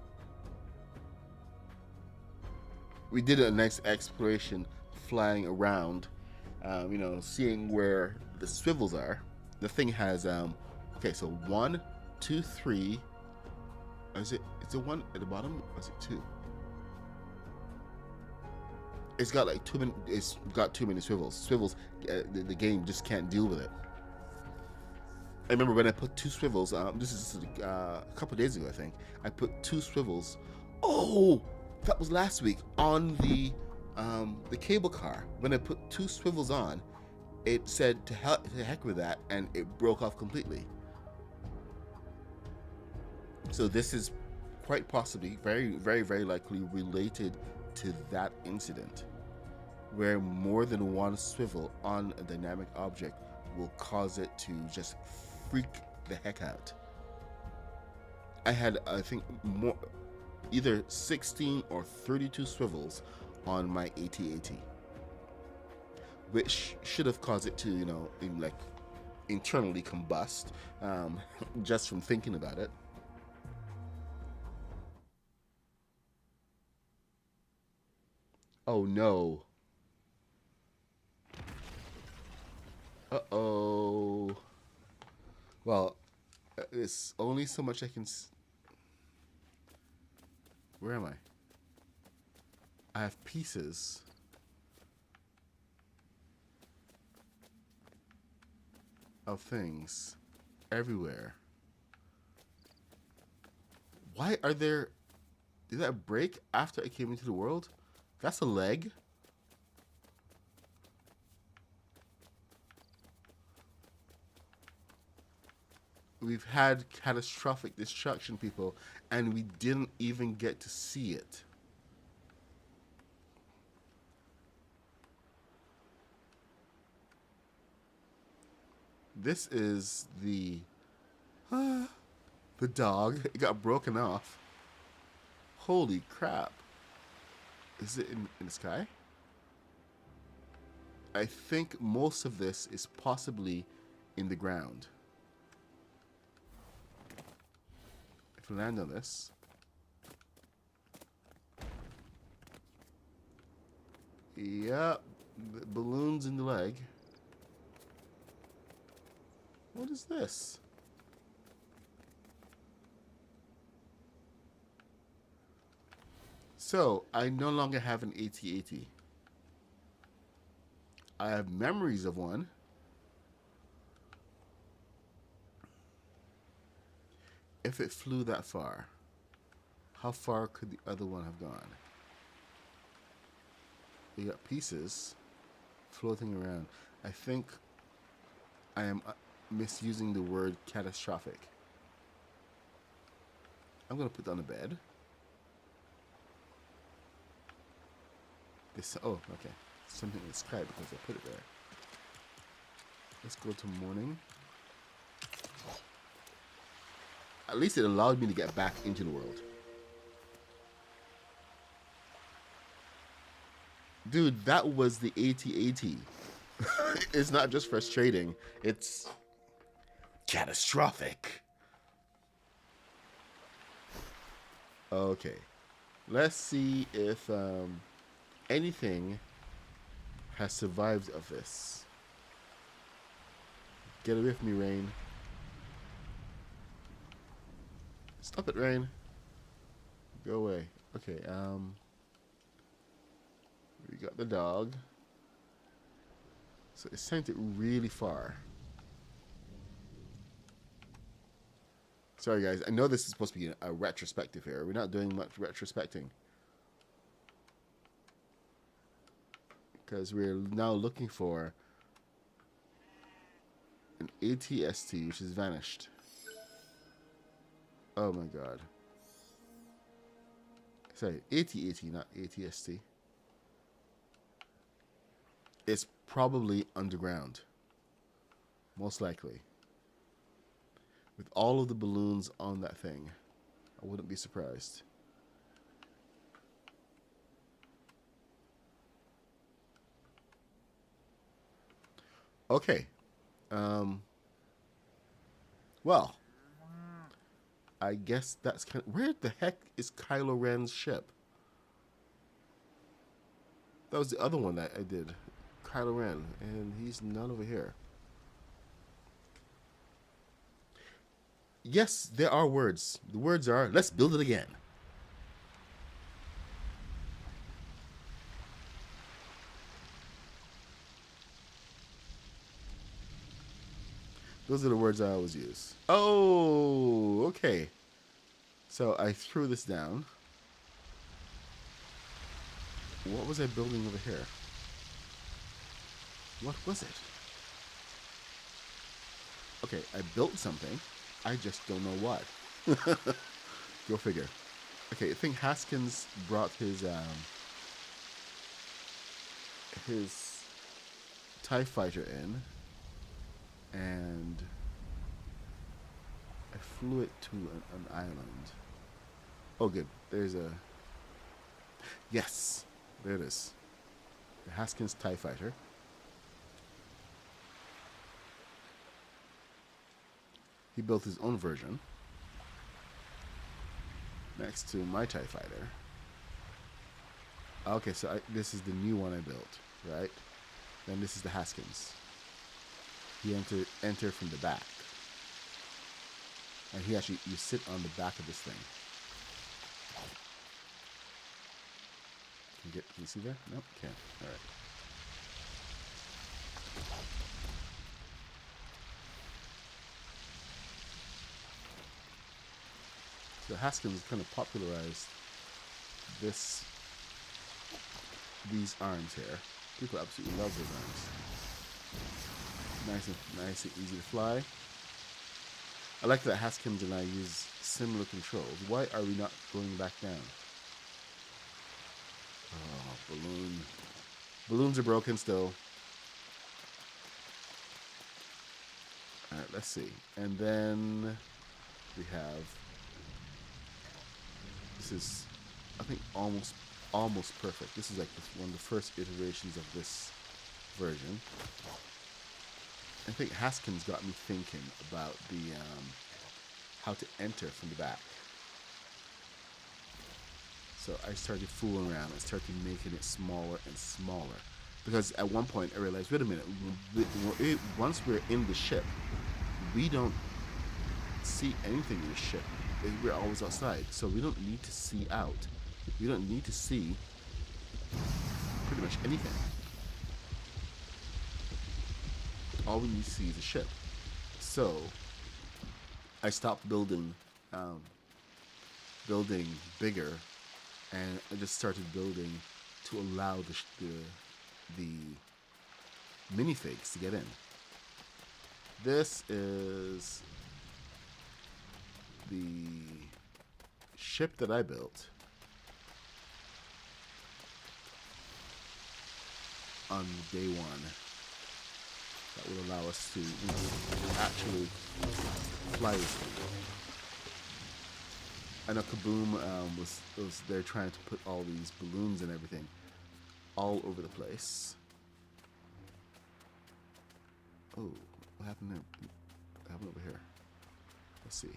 We did a nice exploration flying around, seeing where the swivels are. The thing has, okay, so 1, 2, 3. Is it one at the bottom? Or is it 2? It's got like too many. It's got too many swivels. Swivels, the game just can't deal with it. I remember when I put 2 swivels. This is a couple of days ago, I think. I put 2 swivels. Oh, that was last week on the cable car. When I put 2 swivels on, it said to heck with that, and it broke off completely. So this is quite possibly, very, very, very likely related to that incident, where more than one swivel on a dynamic object will cause it to just freak the heck out. I had, I think, either 16 or 32 swivels on my AT-AT, which should have caused it to, internally combust, just from thinking about it. Oh no. Uh-oh. Well, it's only so much I can... Where am I? I have pieces. Of things everywhere. Why are there... Did that break after I came into the world? That's a leg. We've had catastrophic destruction, people, and we didn't even get to see it. This is the dog. It got broken off. Holy crap. Is it in the sky? I think most of this is possibly in the ground. If we land on this, Yep. Balloons in the leg. What is this? So, I no longer have an AT-AT. I have memories of one. If it flew that far, how far could the other one have gone? You got pieces floating around. I think I am misusing the word catastrophic. I'm going to put it on the bed. This, oh, okay. Something in the sky because I put it there. Let's go to morning. At least it allowed me to get back into the world. Dude, that was the AT-AT. It's not just frustrating. It's catastrophic. Okay. Let's see if anything has survived of this. Get away from me, Rain. Stop it, Rain. Go away. Okay, we got the dog. So it sent it really far. Sorry, guys. I know this is supposed to be a retrospective here. We're not doing much retrospecting. Because we're now looking for an ATST, which has vanished. Oh my god. Sorry, AT-AT, not ATST. It's probably underground. Most likely. With all of the balloons on that thing, I wouldn't be surprised. Okay. Well, I guess that's kind of... Where the heck is Kylo Ren's ship? That was the other one that I did. Kylo Ren, and he's not over here. Yes, there are words. The words are, let's build it again. Those are the words I always use. Oh, okay. So I threw this down. What was I building over here? What was it? Okay, I built something. I just don't know what. Go figure. Okay, I think Haskins brought his TIE fighter in, and I flew it to an island. Oh, good. There's a... Yes, there it is. The Haskins TIE fighter. He built his own version next to my TIE fighter. Okay, so this is the new one I built, right? Then this is the Haskins. He enter from the back. And he actually, you sit on the back of this thing. Can you see there? Nope, can't. All right. So Haskins kind of popularized these arms here. People absolutely love those arms. Nice and easy to fly. I like that Haskins and I use similar controls. Why are we not going back down? Oh, balloon. Balloons are broken still. Alright, let's see. And then we have... This is, I think, almost perfect. This is like one of the first iterations of this version. I think Haskins got me thinking about the how to enter from the back. So I started fooling around. I started making it smaller and smaller. Because at one point I realized, wait a minute, once we're in the ship, we don't see anything in the ship. We're always outside. So we don't need to see out. We don't need to see pretty much anything. All we need to see is the ship. So I stopped building bigger, and I just started building to allow the minifigs to get in. This is the ship that I built on day one that would allow us to actually fly this thing. I know Kaboom was there trying to put all these balloons and everything all over the place. Oh, what happened there? What happened over here? Let's see.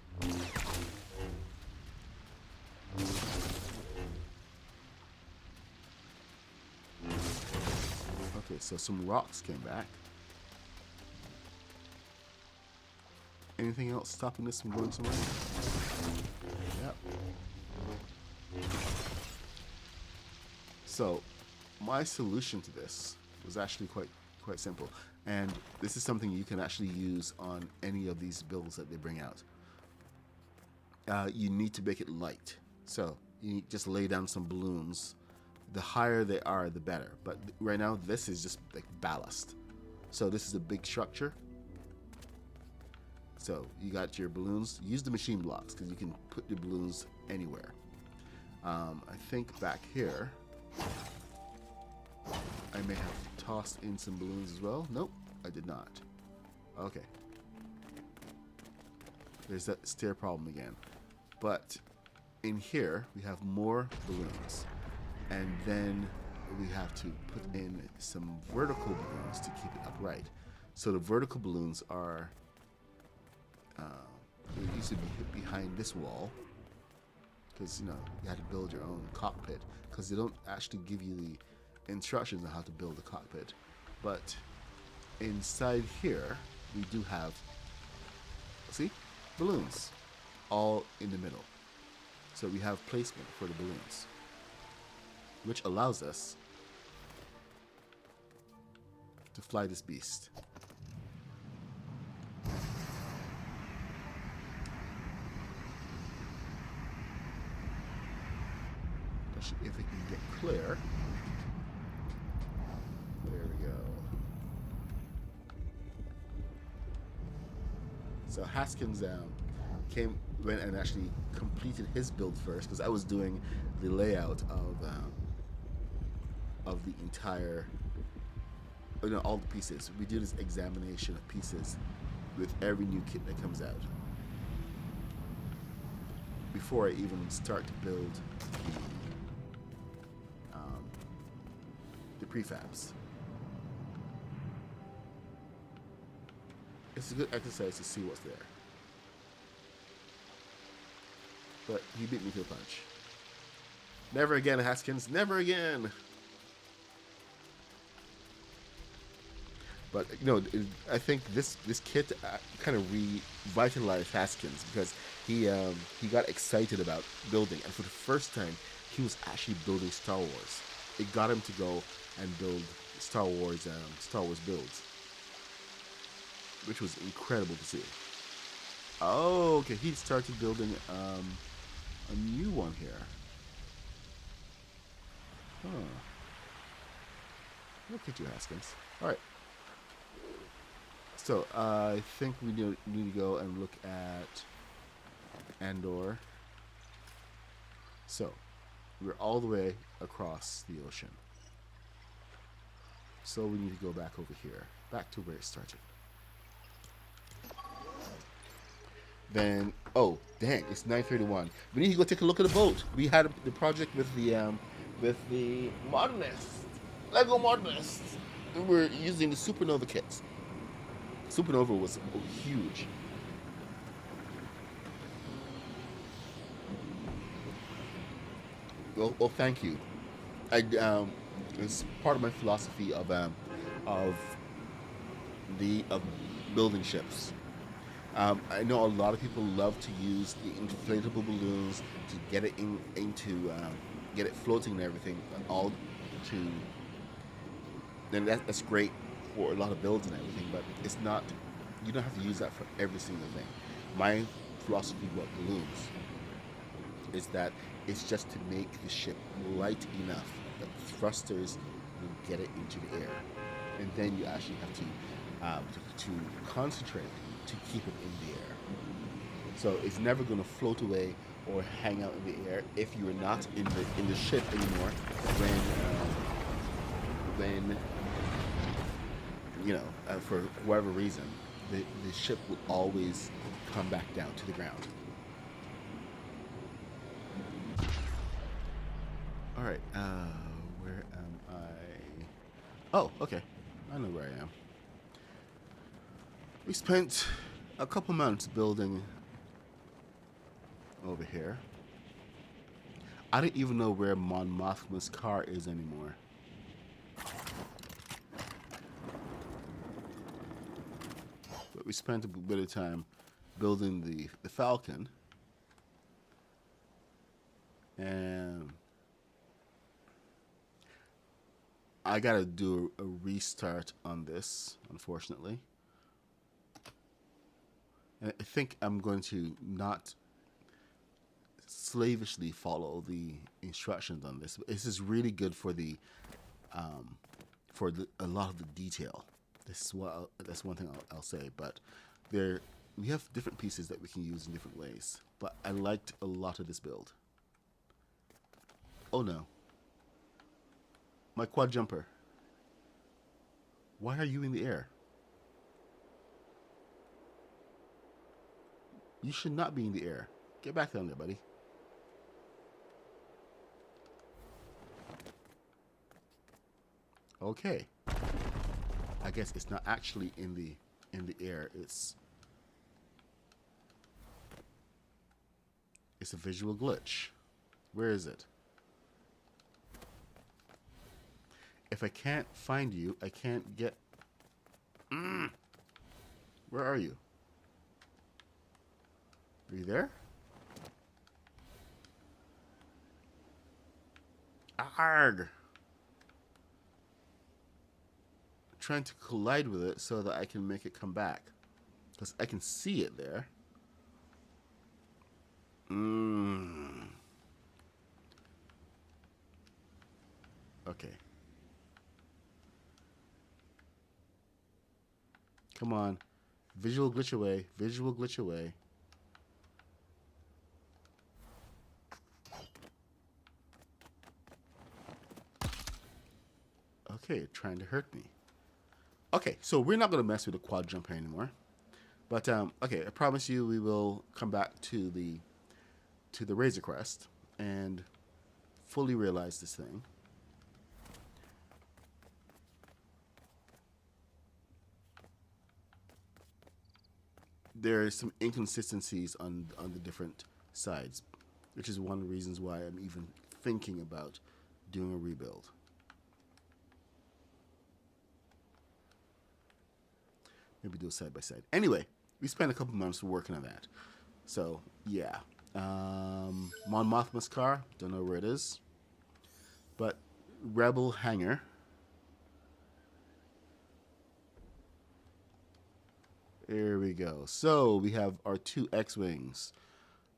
Okay, so some rocks came back. Anything else stopping this from going somewhere? Yep. So, my solution to this was actually quite simple, and this is something you can actually use on any of these builds that they bring out. You need to make it light, so you need just lay down some balloons. The higher they are, the better. But right now, this is just like ballast. So this is a big structure. So you got your balloons. Use the machine blocks because you can put your balloons anywhere. I think back here, I may have tossed in some balloons as well. Nope, I did not. Okay. There's that stair problem again. But in here, we have more balloons. And then we have to put in some vertical balloons to keep it upright. So the vertical balloons are, it used to be behind this wall, because you had to build your own cockpit, because they don't actually give you the instructions on how to build a cockpit. But inside here, we do have, see, balloons all in the middle. So we have placement for the balloons, which allows us to fly this beast. If it can get clear. There we go. So Haskins went and actually completed his build first, because I was doing the layout of the entire, all the pieces. We do this examination of pieces with every new kit that comes out before I even start to build the prefabs. It's a good exercise to see what's there. But he beat me to a punch. Never again, Haskins. Never again. But I think this kit kind of revitalized Haskins, because he got excited about building, and for the first time he was actually building Star Wars. It got him to go and build Star Wars builds, which was incredible to see. Oh, okay, he started building a new one here. Huh. Look at you, Haskins. All right. So I think we need to go and look at Andor. So we're all the way across the ocean. So we need to go back over here, back to where it started. Then, oh dang, it's 9:31. We need to go take a look at the boat. We had the project with the Modernist, Lego Modernist. We were using the Supernova kits. Supernova was huge. Well, thank you. I it's part of my philosophy of of building ships. I know a lot of people love to use the inflatable balloons to get it into get it floating and everything. All to then that's great for a lot of builds and everything, but it's not. You don't have to use that for every single thing. My philosophy about balloons is that it's just to make the ship light enough that the thrusters will get it into the air, and then you actually have to concentrate to keep it in the air. So it's never going to float away or hang out in the air if you are not in the ship anymore when for whatever reason the ship will always come back down to the ground. All right, where am I? Oh, okay, I know where I am. We spent a couple months building over here. I don't even know where Mon Mothma's car is anymore. But we spent a bit of time building the Falcon. And I gotta do a restart on this, unfortunately. And I think I'm going to not slavishly follow the instructions on this. This is really good for a lot of the detail. That's one thing I'll say. But we have different pieces that we can use in different ways. But I liked a lot of this build. Oh no, my quad jumper. Why are you in the air? You should not be in the air. Get back down there, buddy. Okay. I guess it's not actually in the air. It's a visual glitch. Where is it? If I can't find you, I can't get. Where are you? Are you there? Arg! Trying to collide with it so that I can make it come back. Because I can see it there. Okay. Come on. Visual glitch away. Visual glitch away. Okay, trying to hurt me. Okay, so we're not going to mess with the quad jumper anymore. But, okay, I promise you we will come back to the Razor Crest and fully realize this thing. There are some inconsistencies on the different sides, which is one of the reasons why I'm even thinking about doing a rebuild. Maybe do it side by side. Anyway, we spent a couple months working on that. So, yeah. Mon Mothma's car, don't know where it is. But Rebel Hangar. Here we go. So we have our two X-Wings.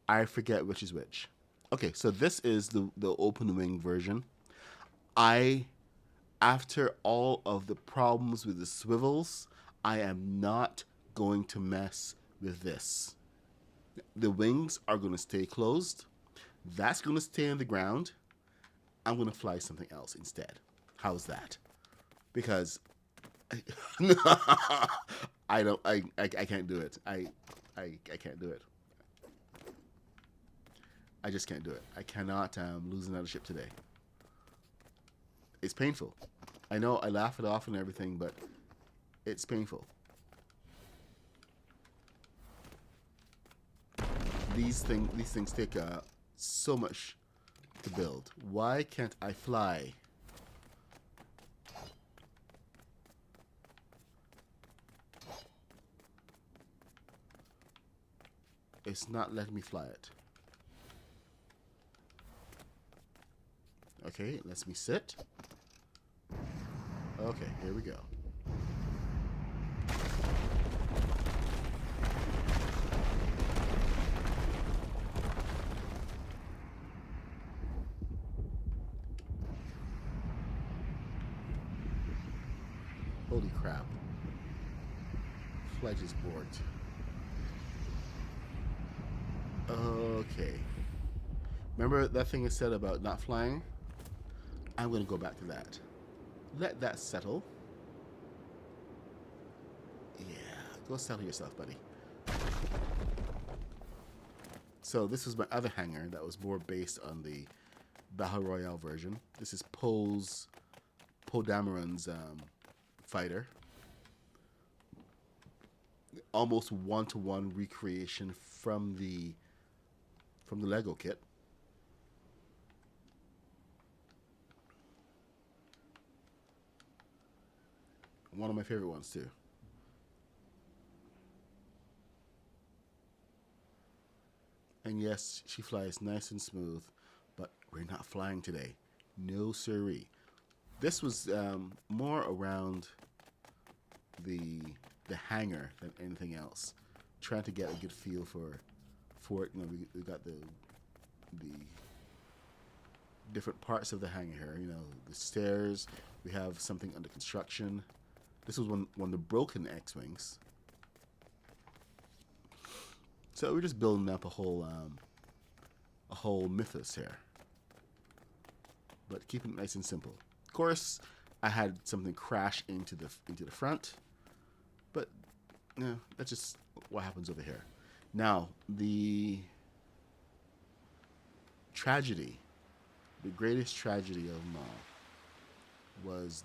I forget which is which. Okay, so this is the open wing version. After all of the problems with the swivels, I am not going to mess with this. The wings are going to stay closed. That's going to stay on the ground. I'm going to fly something else instead. How's that? Because I can't do it. I can't do it. I just can't do it. I cannot lose another ship today. It's painful. I know I laugh it off and everything, but it's painful. These things take so much to build. Why can't I fly? It's not letting me fly it. Okay, lets me sit. Okay, here we go. Holy crap. Fledge is bored. Okay. Remember that thing I said about not flying? I'm going to go back to that. Let that settle. Yeah, go settle yourself, buddy. So this was my other hangar that was more based on the Battle Royale version. This is Poe Dameron's fighter. Almost one-to-one recreation from the Lego kit. One of my favorite ones too. And yes, she flies nice and smooth, but we're not flying today. No siree. This was more around the hangar than anything else. Trying to get a good feel for it. You know, we got the different parts of the hangar here. You know, the stairs. We have something under construction. This was one of the broken X-wings. So we're just building up a whole mythos here, but keeping it nice and simple. Of course, I had something crash into the front, but you know, that's just what happens over here. Now the tragedy, the greatest tragedy of them all, was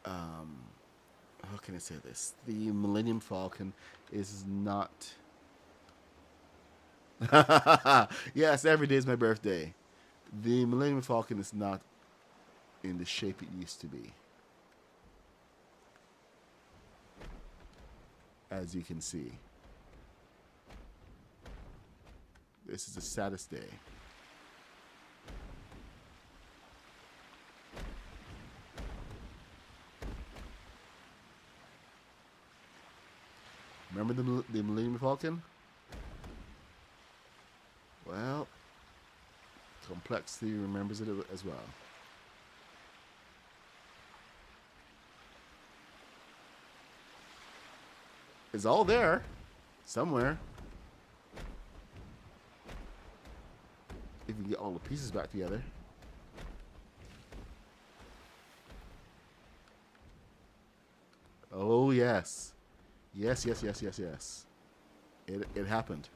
how can I say this? The Millennium Falcon is not. Yes, every day is my birthday. The Millennium Falcon is not in the shape it used to be. As you can see. This is the saddest day. Remember the Millennium Falcon? Well, complexity remembers it as well. It's all there, somewhere. If you get all the pieces back together. Oh yes. Yes. It happened.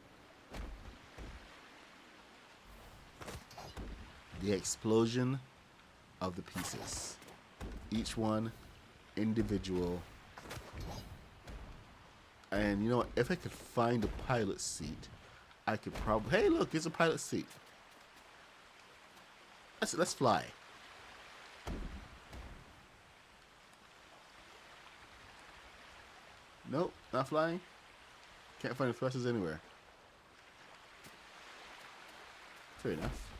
The explosion of the pieces. Each one individual. And you know what? If I could find a pilot seat, I could probably... Hey, look, there's a pilot seat. Let's fly. Nope, not flying. Can't find the thrusters anywhere. Fair enough.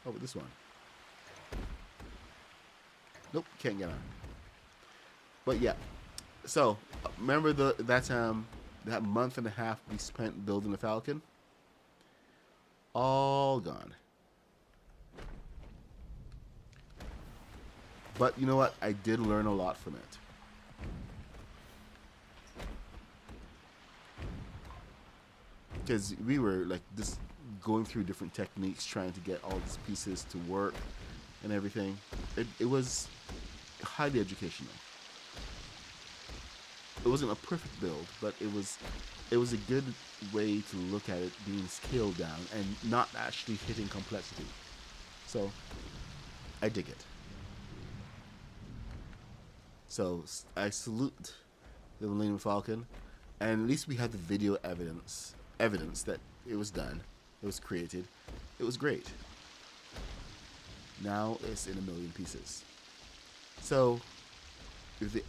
Oh, but this one. Nope, can't get on. But yeah, so remember that month and a half we spent building the Falcon? All gone. But you know what? I did learn a lot from it. Because we were like just going through different techniques, trying to get all these pieces to work and everything. It was highly educational. It wasn't a perfect build, but it was a good way to look at it being scaled down and not actually hitting complexity. So I dig it. So I salute the Millennium Falcon, and at least we had the video evidence that it was done, it was created, it was great. Now it's in a million pieces. So if the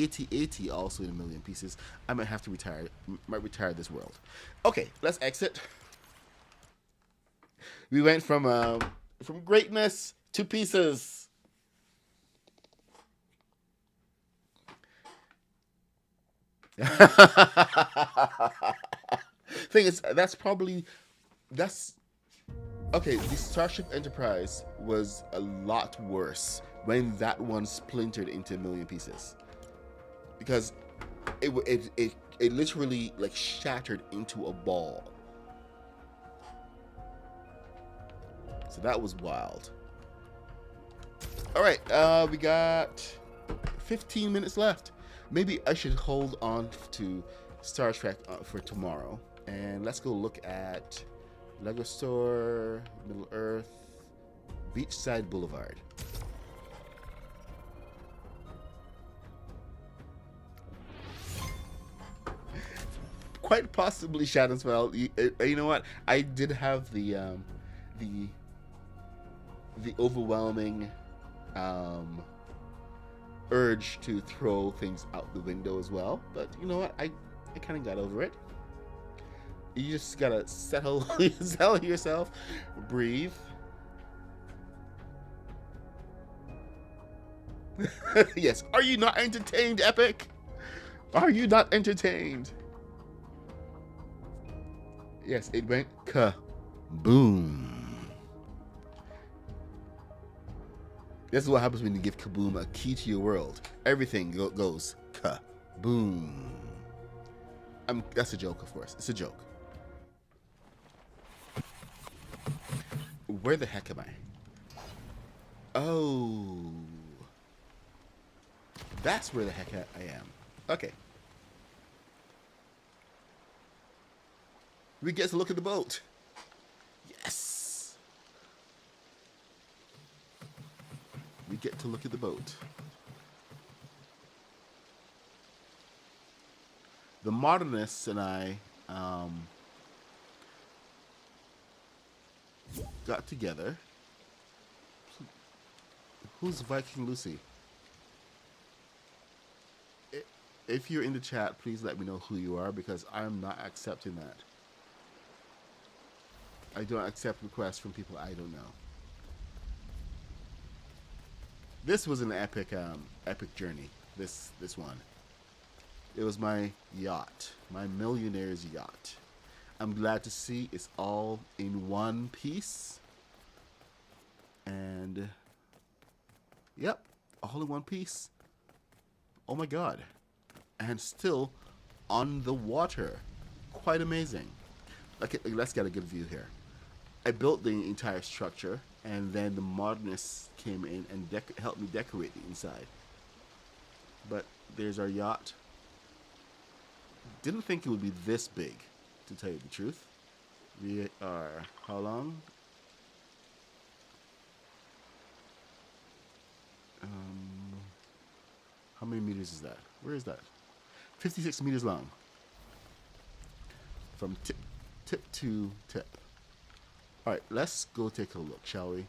AT-AT also in a million pieces, I might have to retire this world. Okay, let's exit. We went from greatness to pieces. Thing is, that's okay. The Starship Enterprise was a lot worse when that one splintered into a million pieces, because it literally like shattered into a ball. So that was wild. All right, we got 15 minutes left. Maybe I should hold on to Star Trek for tomorrow, and let's go look at Lego Store, Middle Earth, Beachside Boulevard. Quite possibly Shadowspell. You know what? I did have the overwhelming urge to throw things out the window as well, but you know what? I kind of got over it. You just gotta settle yourself, breathe. Yes. Are you not entertained, Epic? Are you not entertained? Yes, it went kaboom. This is what happens when you give Kaboom a key to your world. Everything goes kaboom. That's a joke, of course. It's a joke. Where the heck am I? Oh. That's where the heck I am. Okay. We get to look at the boat. Yes. We get to look at the boat. The modernists and I got together. Who's Viking Lucy? If you're in the chat, please let me know who you are, because I'm not accepting that. I don't accept requests from people I don't know. This was an epic journey. This one. It was my yacht, my millionaire's yacht. I'm glad to see it's all in one piece. And yep, all in one piece. Oh my god. And still on the water. Quite amazing. Okay, let's get a good view here. I built the entire structure, and then the modernists came in and helped me decorate the inside. But there's our yacht. Didn't think it would be this big, to tell you the truth. We are how long? How many meters is that? Where is that? 56 meters long. From tip to tip. Alright, let's go take a look, shall we?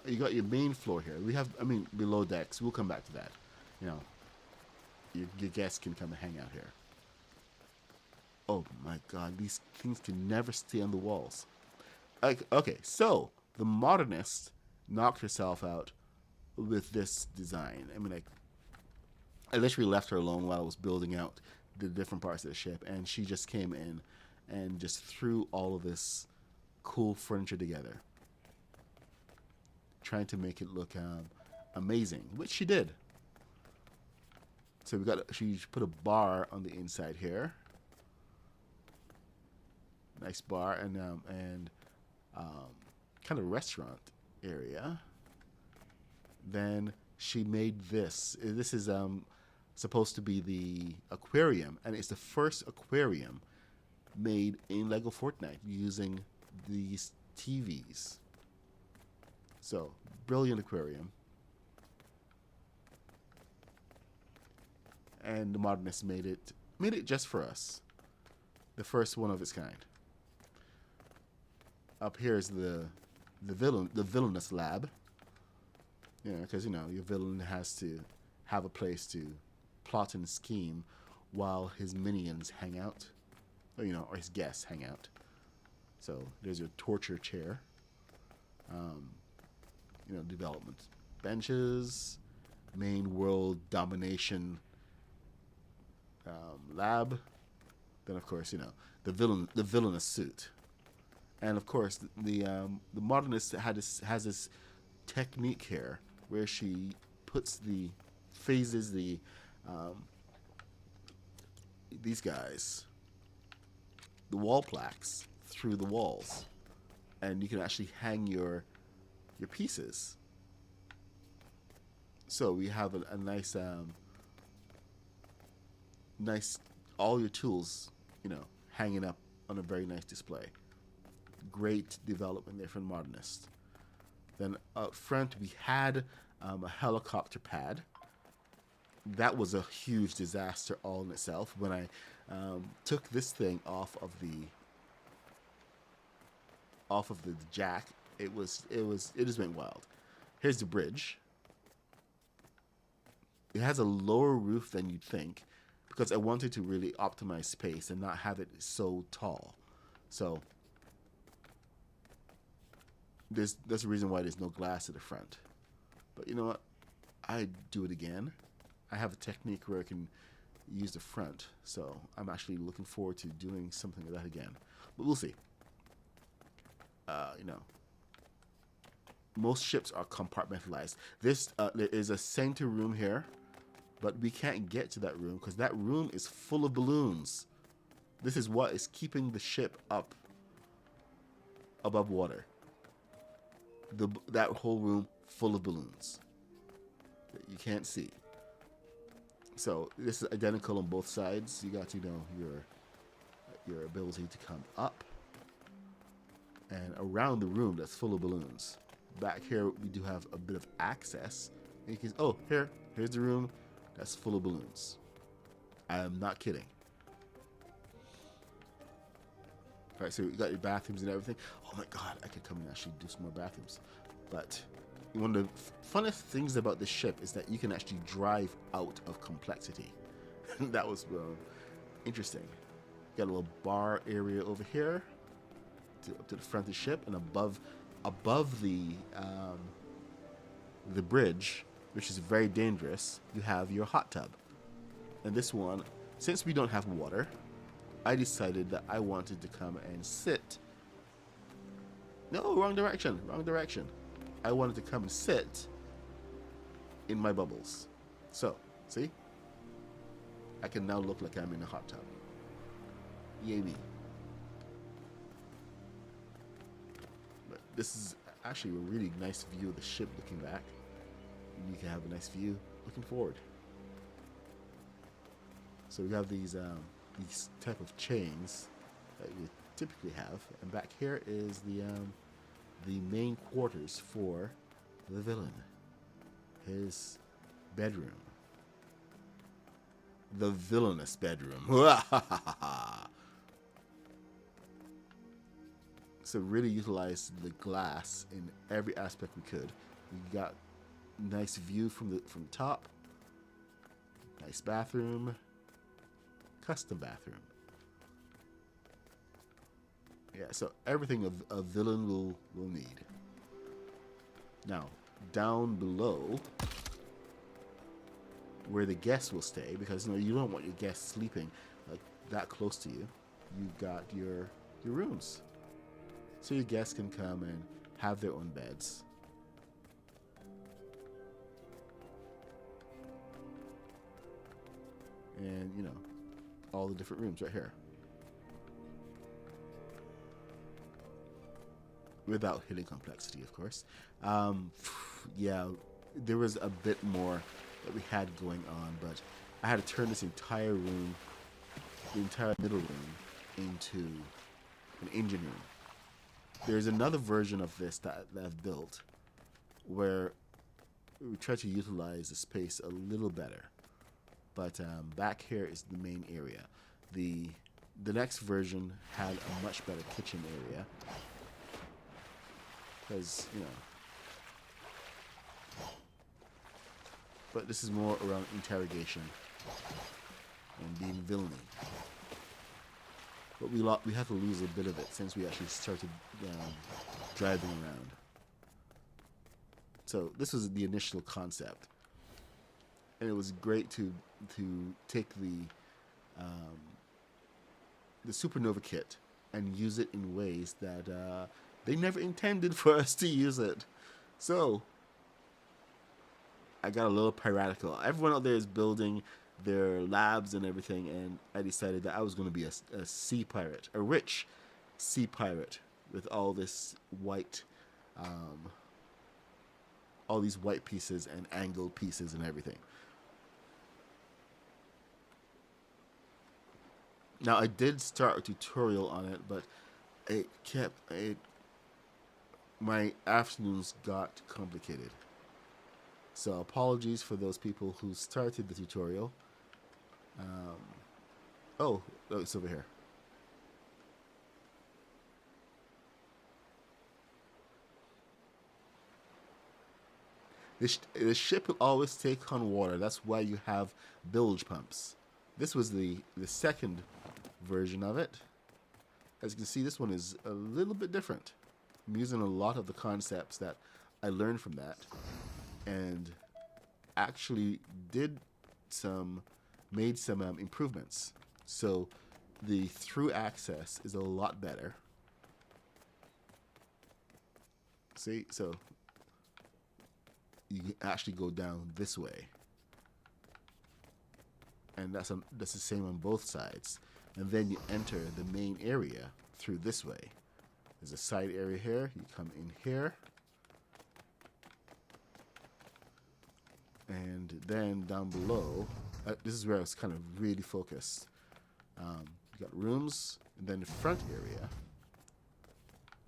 You got your main floor here. We have, below decks. We'll come back to that. You know, your guests can come and hang out here. Oh my god, these things can never stay on the walls. Okay, so the modernist knocked herself out with this design. I literally left her alone while I was building out the different parts of the ship, and she just came in and just threw all of this cool furniture together, trying to make it look amazing, which she did. So she put a bar on the inside here, nice bar, and kind of restaurant area. Then she made this. This is supposed to be the aquarium, and it's the first aquarium made in Lego Fortnite using these TVs. So, brilliant aquarium. and the modernists made it just for us. The first one of its kind. Up here is the villainous lab. You know, because your villain has to have a place to plot and scheme while his minions hang out, or his guests hang out. So there's your torture chair. Development benches, main world domination lab. Then of course the villainous suit, and of course the modernist has this technique here where she phases these guys, the wall plaques, through the walls, and you can actually hang your pieces. So we have a nice all your tools hanging up on a very nice display. Great development there from the modernist. Then up front we had a helicopter pad. That was a huge disaster all in itself. When I took this thing off of the jack, it just went wild. Here's the bridge. It has a lower roof than you'd think, because I wanted to really optimize space and not have it so tall. So that's the reason why there's no glass at the front. But you know what? I'd do it again. I have a technique where I can use the front, so I'm actually looking forward to doing something like that again. But we'll see. Most ships are compartmentalized. There is a center room here, but we can't get to that room because that room is full of balloons. This is what is keeping the ship up above water. That whole room full of balloons that you can't see. So this is identical on both sides. You got your ability to come up and around the room that's full of balloons. Back here we do have a bit of access. And you can, here's the room that's full of balloons. I am not kidding. All right, so you got your bathrooms and everything. Oh my God, I could come and actually do some more bathrooms. But one of the funnest things about this ship is that you can actually drive out of complexity. That was interesting. Got a little bar area over here, up to the front of the ship, and above the bridge, which is very dangerous, you have your hot tub. And this one, since we don't have water, I decided that I wanted to come and sit. No, wrong direction. I wanted to come and sit in my bubbles. So, see? I can now look like I'm in a hot tub. Yay me. But this is actually a really nice view of the ship looking back. You can have a nice view looking forward. So we have these type of chains that you typically have, and back here is the main quarters for the villain, his bedroom, the villainous bedroom. So really utilize the glass in every aspect we could. We got nice view from the top, nice bathroom, custom bathroom. Yeah, so everything a villain will need. Now, down below, where the guests will stay, because you don't want your guests sleeping like that close to you. You've got your rooms, so your guests can come and have their own beds. And all the different rooms right here, without hitting complexity, of course. Yeah, there was a bit more that we had going on, but I had to turn this entire room, the entire middle room, into an engine room. There's another version of this that I've built where we try to utilize the space a little better. but back here is the main area. The next version had a much better kitchen area, because but this is more around interrogation and being villainy. But we had to lose a bit of it since we actually started driving around. So this was the initial concept, and it was great to take the Supernova kit and use it in ways that they never intended for us to use it. So I got a little piratical. Everyone out there is building their labs and everything, and I decided that I was going to be a sea pirate, a rich sea pirate with all this white, all these white pieces and angled pieces and everything. Now I did start a tutorial on it, but my afternoons got complicated. So apologies for those people who started the tutorial. Oh, it's over here. The ship will always take on water. That's why you have bilge pumps. This was the second version of it. As you can see, this one is a little bit different. I'm using a lot of the concepts that I learned from that, and actually made some improvements. So the through access is a lot better. See, so you actually go down this way, and that's the same on both sides. And then you enter the main area through this way. There's a side area here. You come in here, and then down below, this is where I was kind of really focused. You got rooms, and then the front area,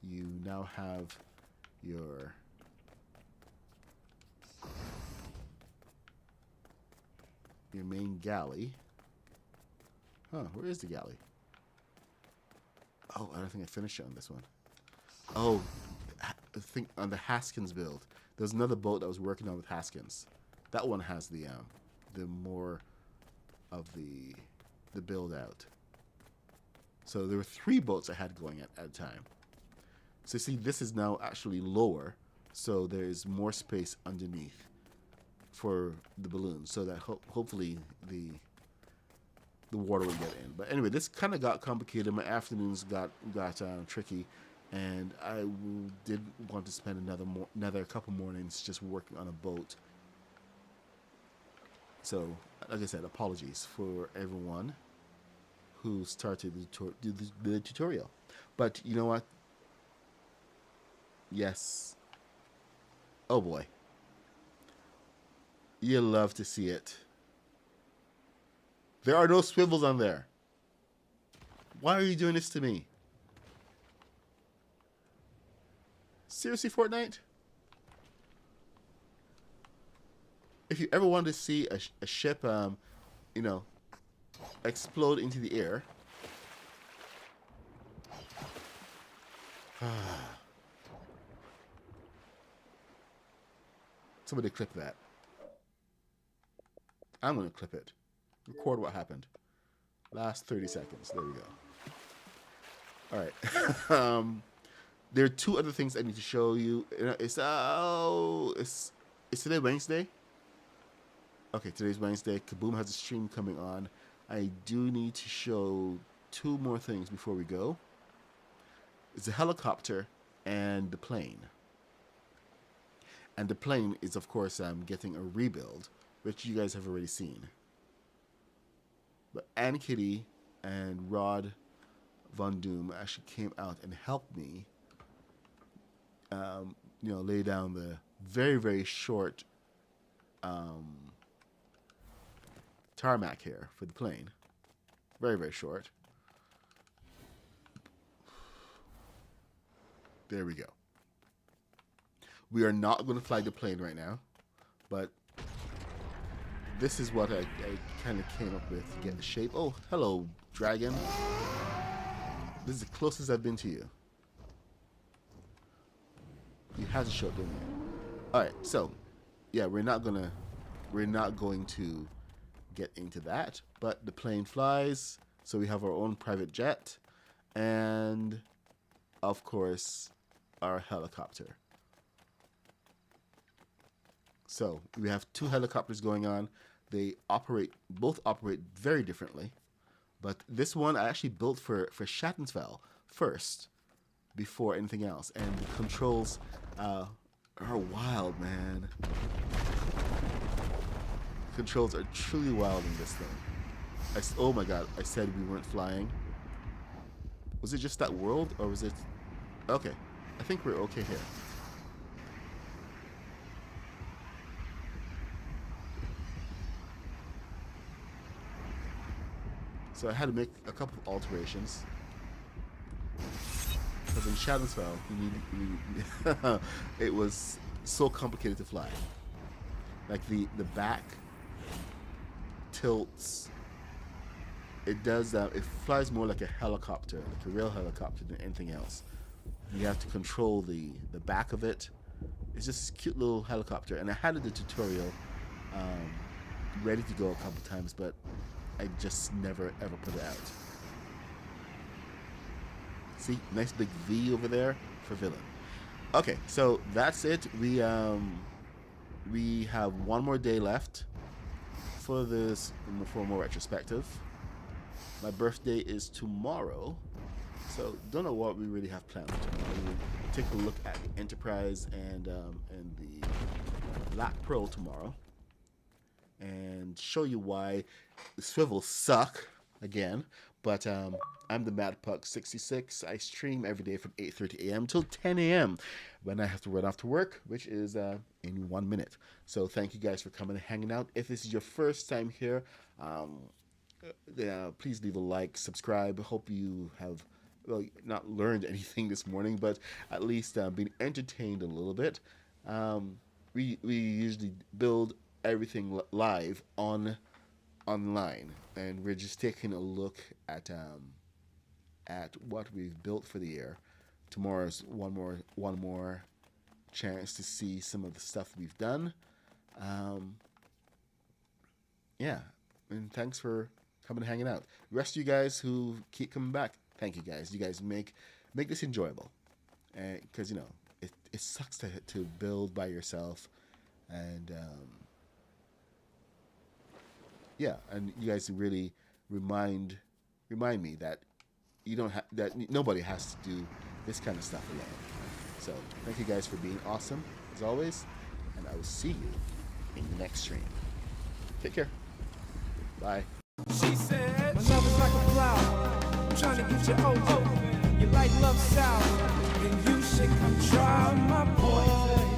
you now have your main galley. Huh, where is the galley? Oh, I don't think I finished it on this one. Oh, I think on the Haskins build, there's another boat that I was working on with Haskins. That one has the more of the build out. So there were 3 boats I had going at a time. So see, this is now actually lower, so there's more space underneath for the balloon, so that hopefully the water will get in. But anyway, this kind of got complicated. My afternoons got tricky, and I did want to spend another couple mornings just working on a boat. So, like I said, apologies for everyone who started the tutorial. But you know what? Yes. Oh boy. You love to see it. There are no swivels on there. Why are you doing this to me? Seriously, Fortnite? If you ever wanted to see a ship, explode into the air. Somebody clip that. I'm going to clip it. Record what happened. Last 30 seconds. There we go. All right. There are 2 other things I need to show you. It's today Wednesday? Okay, today's Wednesday. Kaboom has a stream coming on. I do need to show 2 more things before we go. It's a helicopter and the plane. And the plane is, of course, getting a rebuild, which you guys have already seen. But Ann Kitty and Rod Von Doom actually came out and helped me, lay down the very, very short tarmac here for the plane. Very, very short. There we go. We are not going to fly the plane right now, but this is what I kind of came up with to get the shape. Oh, hello, dragon. This is the closest I've been to you. You had to show up, didn't you? All right, so yeah, we're not going to get into that, but the plane flies, so we have our own private jet, and of course our helicopter. So we have two helicopters going on. They both operate very differently, but this one I actually built for Schattensfell first before anything else, and the controls are wild, man. Controls are truly wild in this thing. Oh my god, I said we weren't flying. Was it just that world, or was it... Okay, I think we're okay here. So I had to make a couple of alterations. Because in Schattensfell, it was so complicated to fly. Like the back tilts. It does that. It flies more like a helicopter, like a real helicopter, than anything else. You have to control the back of it. It's just a cute little helicopter, and I had the tutorial ready to go a couple times, but I just never ever put it out. See, nice big V over there for villain. Okay, so that's it. We have one more day left for this, for more retrospective. My birthday is tomorrow, so don't know what we really have planned for tomorrow. We'll take a look at the Enterprise and the Black Pearl tomorrow, and show you why the swivels suck again. But I'm the Mad Puck 66. I stream every day from 8:30 a.m. till 10 a.m. when I have to run off to work, which is in 1 minute. So thank you guys for coming and hanging out. If this is your first time here, please leave a like, subscribe. Hope you have, well, not learned anything this morning, but at least been entertained a little bit. We usually build everything live online, and we're just taking a look at what we've built for the year. Tomorrow's one more chance to see some of the stuff we've done. Yeah, and thanks for coming and hanging out. The rest of you guys who keep coming back, thank you guys. You guys make this enjoyable, because you know it sucks to build by yourself, and yeah, and you guys really remind me that you don't have that nobody has to do this kind of stuff alone. So thank you guys for being awesome as always, and I will see you in the next stream. Take care. Bye. She said, my love is like a flower. I'm trying to get you over. You like love sour, then you should come try my poison.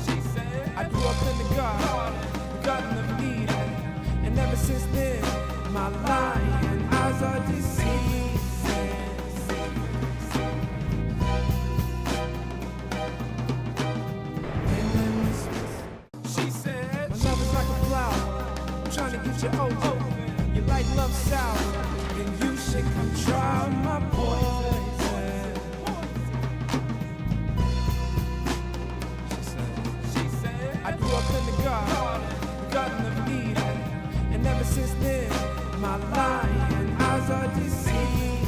She said, I grew up in the Garden of Eden, and ever since then, my lying eyes are deceiving. Trying to get you over. You like love sour, then you should come try my poison. She said, I grew up in the Garden of Eden, and ever since then, my lying eyes are deceiving.